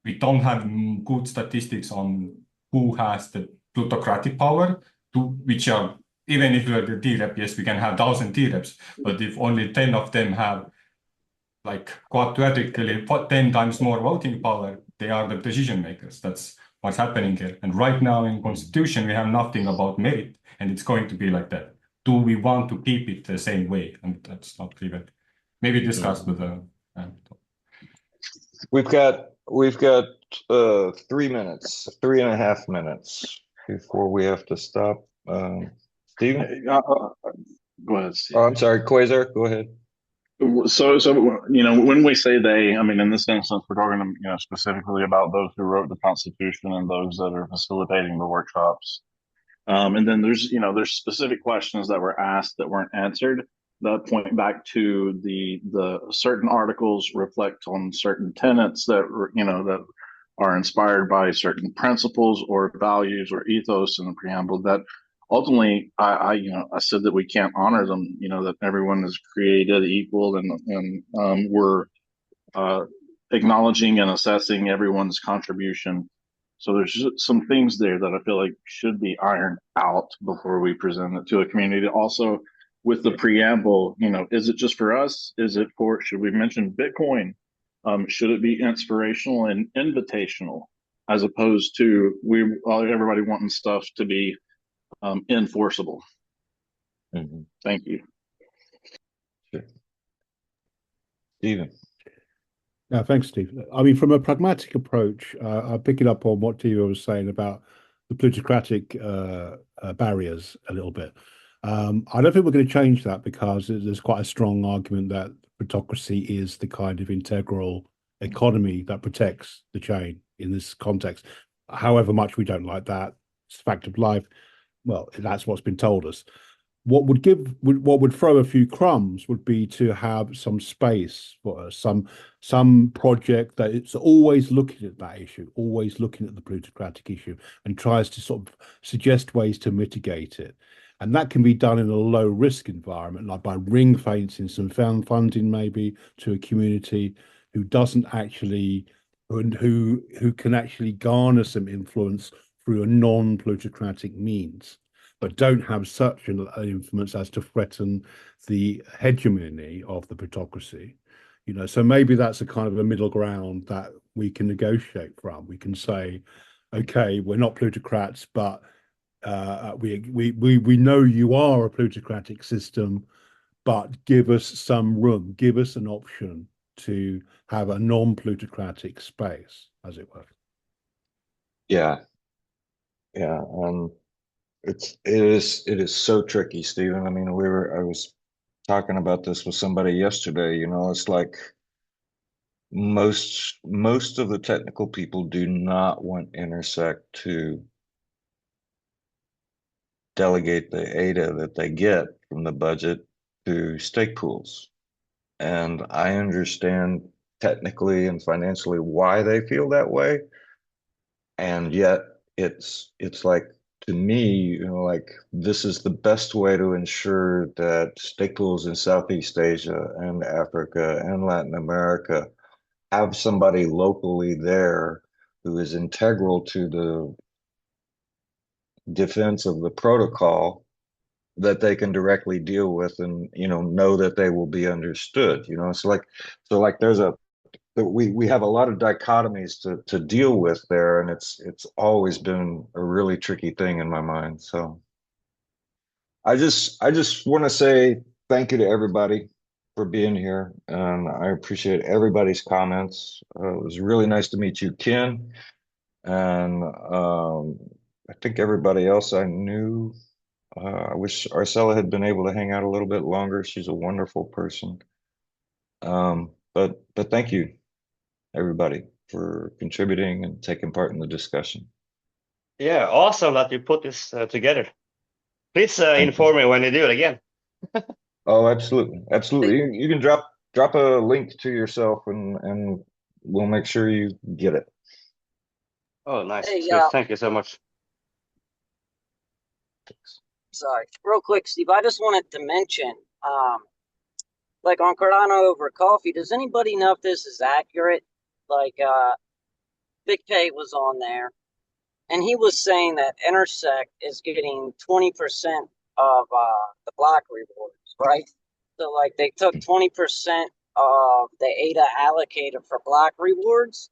we don't have good statistics on who has the plutocratic power, which are, even if you're the T-rep, yes, we can have 1,000 T-reps, but if only 10 of them have like quadratically 10 times more voting power, they are the decision makers. That's what's happening here. And right now in Constitution, we have nothing about merit, and it's going to be like that. Do we want to keep it the same way? And that's not even maybe discussed with the. We've got 3 minutes, 3.5 minutes before we have to stop. Stephen? Go ahead, Steve. Oh, I'm sorry, Quasar, go ahead. So when we say they, I mean, in this instance, we're talking, specifically about those who wrote the Constitution and those that are facilitating the workshops. And then there's specific questions that were asked that weren't answered that point back to the certain articles reflect on certain tenets that that are inspired by certain principles or values or ethos in the preamble that ultimately I said that we can't honor them, that everyone is created equal and we're acknowledging and assessing everyone's contribution. So there's just some things there that I feel like should be ironed out before we present it to a community. Also, with the preamble, is it just for us? Should we mention Bitcoin? Should it be inspirational and invitational, as opposed to everybody wanting stuff to be enforceable? Mm-hmm. Thank you. Sure. Steven. Yeah, thanks, Steve. I mean, from a pragmatic approach, I pick it up on what Tiva was saying about the plutocratic barriers a little bit. I don't think we're going to change that because there's quite a strong argument that plutocracy is the kind of integral economy that protects the chain in this context. However much we don't like that, it's a fact of life. Well, that's what's been told us. what would throw a few crumbs would be to have some space for some project that it's always looking at that issue, always looking at the plutocratic issue, and tries to sort of suggest ways to mitigate it. And that can be done in a low risk environment, like by ring fencing some funding maybe to a community who doesn't actually, who can actually garner some influence through a non-plutocratic means, but don't have such an influence as to threaten the hegemony of the plutocracy. So maybe that's a kind of a middle ground that we can negotiate from. We can say, okay, we're not plutocrats, but we know you are a plutocratic system, but give us some room, give us an option to have a non-plutocratic space, as it were. Yeah. It is so tricky, Stephen. I mean, I was talking about this with somebody yesterday. It's like most of the technical people do not want Intersect to delegate the ADA that they get from the budget to stake pools. And I understand technically and financially why they feel that way. And yet it's like, to me, like, this is the best way to ensure that stake pools in Southeast Asia and Africa and Latin America have somebody locally there who is integral to the defense of the protocol that they can directly deal with, and know that they will be understood. So we have a lot of dichotomies to deal with there, and it's always been a really tricky thing in my mind. So I just want to say thank you to everybody for being here, and I appreciate everybody's comments. It was really nice to meet you, Ken, and I think everybody else I knew. I wish Arcella had been able to hang out a little bit longer. She's a wonderful person. But thank you, everybody, for contributing and taking part in the discussion. Yeah, awesome that you put this together. Please inform me when you do it again. Oh, absolutely. You can drop a link to yourself, and we'll make sure you get it. Oh, nice. Hey, Thank you so much. Sorry, real quick, Steve. I just wanted to mention, like on Cardano over coffee, does anybody know if this is accurate? Like, Big K was on there, and he was saying that Intersect is getting 20% of the block rewards, right? So, like, they took 20% of the ADA allocated for block rewards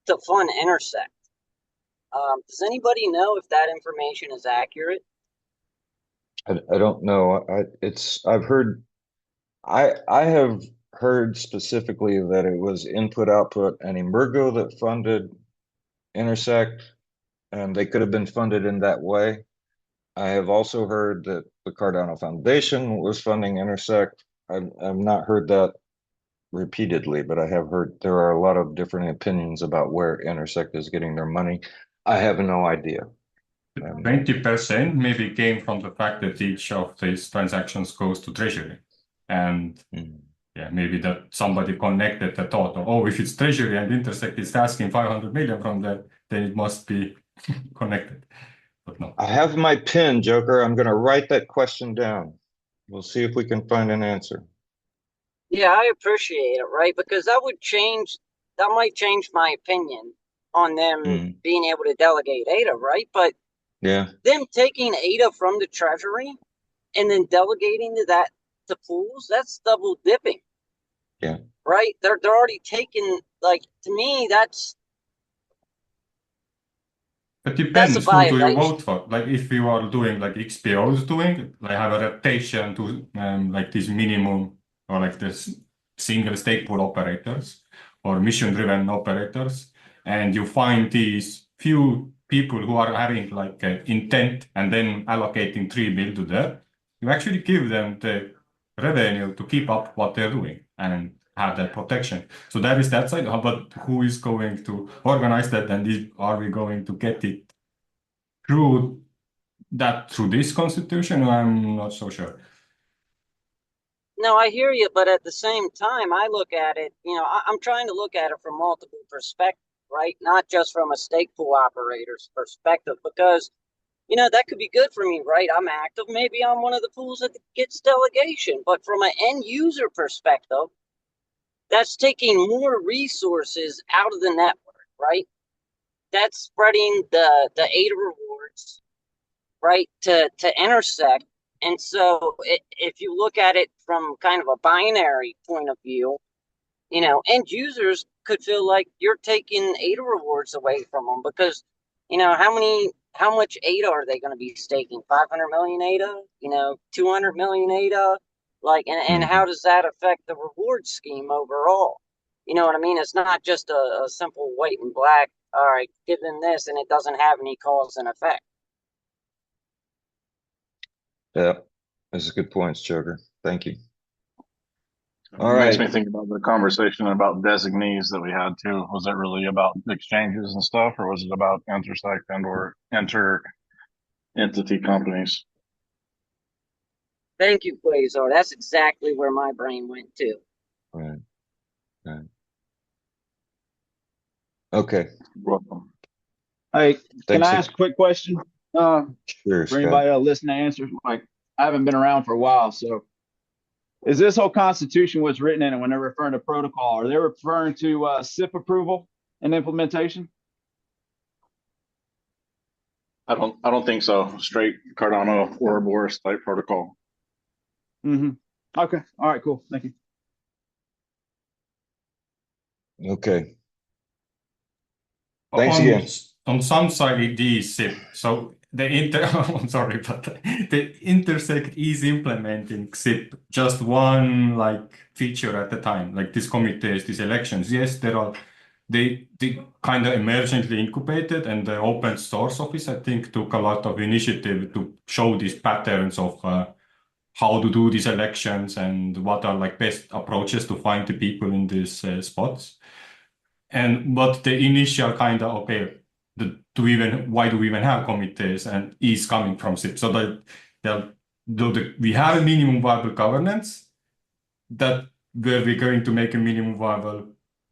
to fund Intersect. Does anybody know if that information is accurate? I don't know. I have heard specifically that it was input output and Emergo that funded Intersect, and they could have been funded in that way. I have also heard that the Cardano Foundation was funding Intersect. I've not heard that repeatedly, but I have heard there are a lot of different opinions about where Intersect is getting their money. I have no idea. 20% maybe came from the fact that each of these transactions goes to Treasury. And yeah, maybe that somebody connected the thought of, oh, if it's Treasury and Intersect is asking 500 million from that, then it must be connected. But no. I have my pen, Joker. I'm going to write that question down. We'll see if we can find an answer. Yeah, I appreciate it, right? Because that might change my opinion on them being able to delegate ADA, right? But yeah, them taking ADA from the Treasury and then delegating to pools, that's double dipping. Yeah. Right? They're already taking, like, to me, that's It depends who do you vote for. Like if you are doing like XPO is doing, like have a rotation to like this minimum or like this single stake pool operators or mission-driven operators, and you find these few people who are having like intent and then allocating 3 mil to that, you actually give them the revenue to keep up what they're doing and have that protection. So that is that side. But who is going to organize that, and are we going to get it through that through this constitution? I'm not so sure. No, I hear you, but at the same time, I look at it, I'm trying to look at it from multiple perspectives, right? Not just from a stake pool operator's perspective, because, that could be good for me, right? I'm active. Maybe I'm one of the pools that gets delegation, but from an end user perspective, that's taking more resources out of the network, right? That's spreading the ADA rewards, right, to intersect. And so if you look at it from kind of a binary point of view, end users could feel like you're taking ADA rewards away from them because, how much ADA are they going to be staking? 500 million ADA, 200 million ADA? And how does that affect the reward scheme overall? You know what I mean? It's not just a simple white and black, all right, give them this, and it doesn't have any cause and effect. Yeah, those are good points, Joker. Thank you. All It makes right. me think about the conversation about designees that we had too. Was it really about exchanges and stuff, or was it about intersect and or inter-entity companies? Thank you, Quasar. That's exactly where my brain went to. Right. Okay. Welcome. Hey, can Thanks. I ask a quick question? Sure, For Scott. anybody listening to answer, like I haven't been around for a while, so is this whole constitution what's written in it when they're referring to protocol? Are they referring to SIP approval and implementation? I don't think so. Straight Cardano or Boris type protocol. Mm-hmm. Okay. All right. Cool. Thank you. Okay. Thanks again. On some side, it is SIP. So I'm sorry, but the intersect is implementing SIP, just one feature at a time, like these committees, these elections. Yes, they kind of emergently incubated, and the open source office, I think, took a lot of initiative to show these patterns of how to do these elections and what are best approaches to find the people in these spots. But the initial kind of why do we even have committees and is coming from SIP. So we have a minimum viable governance that where we're going to make a minimum viable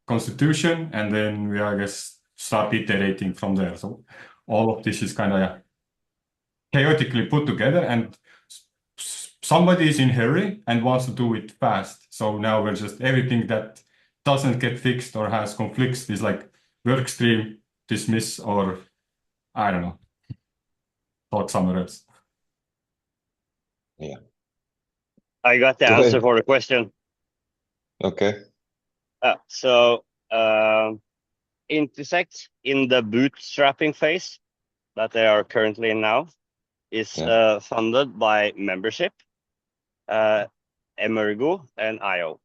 constitution, and then we I guess start iterating from there. So all of this is kind of chaotically put together, and somebody is in a hurry and wants to do it fast. So now we're just everything that doesn't get fixed or has conflicts is work stream, dismiss, or I don't know, talk somewhere else. Yeah. I got the Go answer ahead. for the question. Okay. So intersect in the bootstrapping phase that they are currently in now is funded by membership, Emergo, and IO.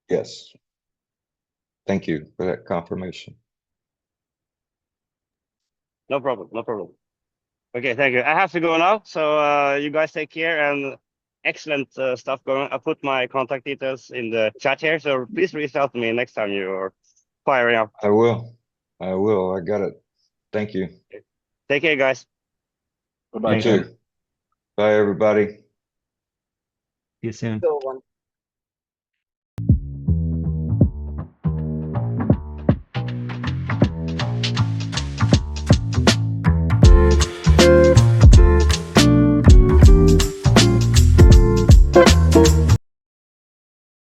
Yes. Thank you for that confirmation. No problem. No problem. Okay, thank you. I have to go now, so you guys take care, and excellent stuff going on. I put my contact details in the chat here, so please reach out to me next time you're firing up. I will. I got it. Thank you. Take care, guys. Bye-bye. You too. Bye, everybody. See you soon. Good one.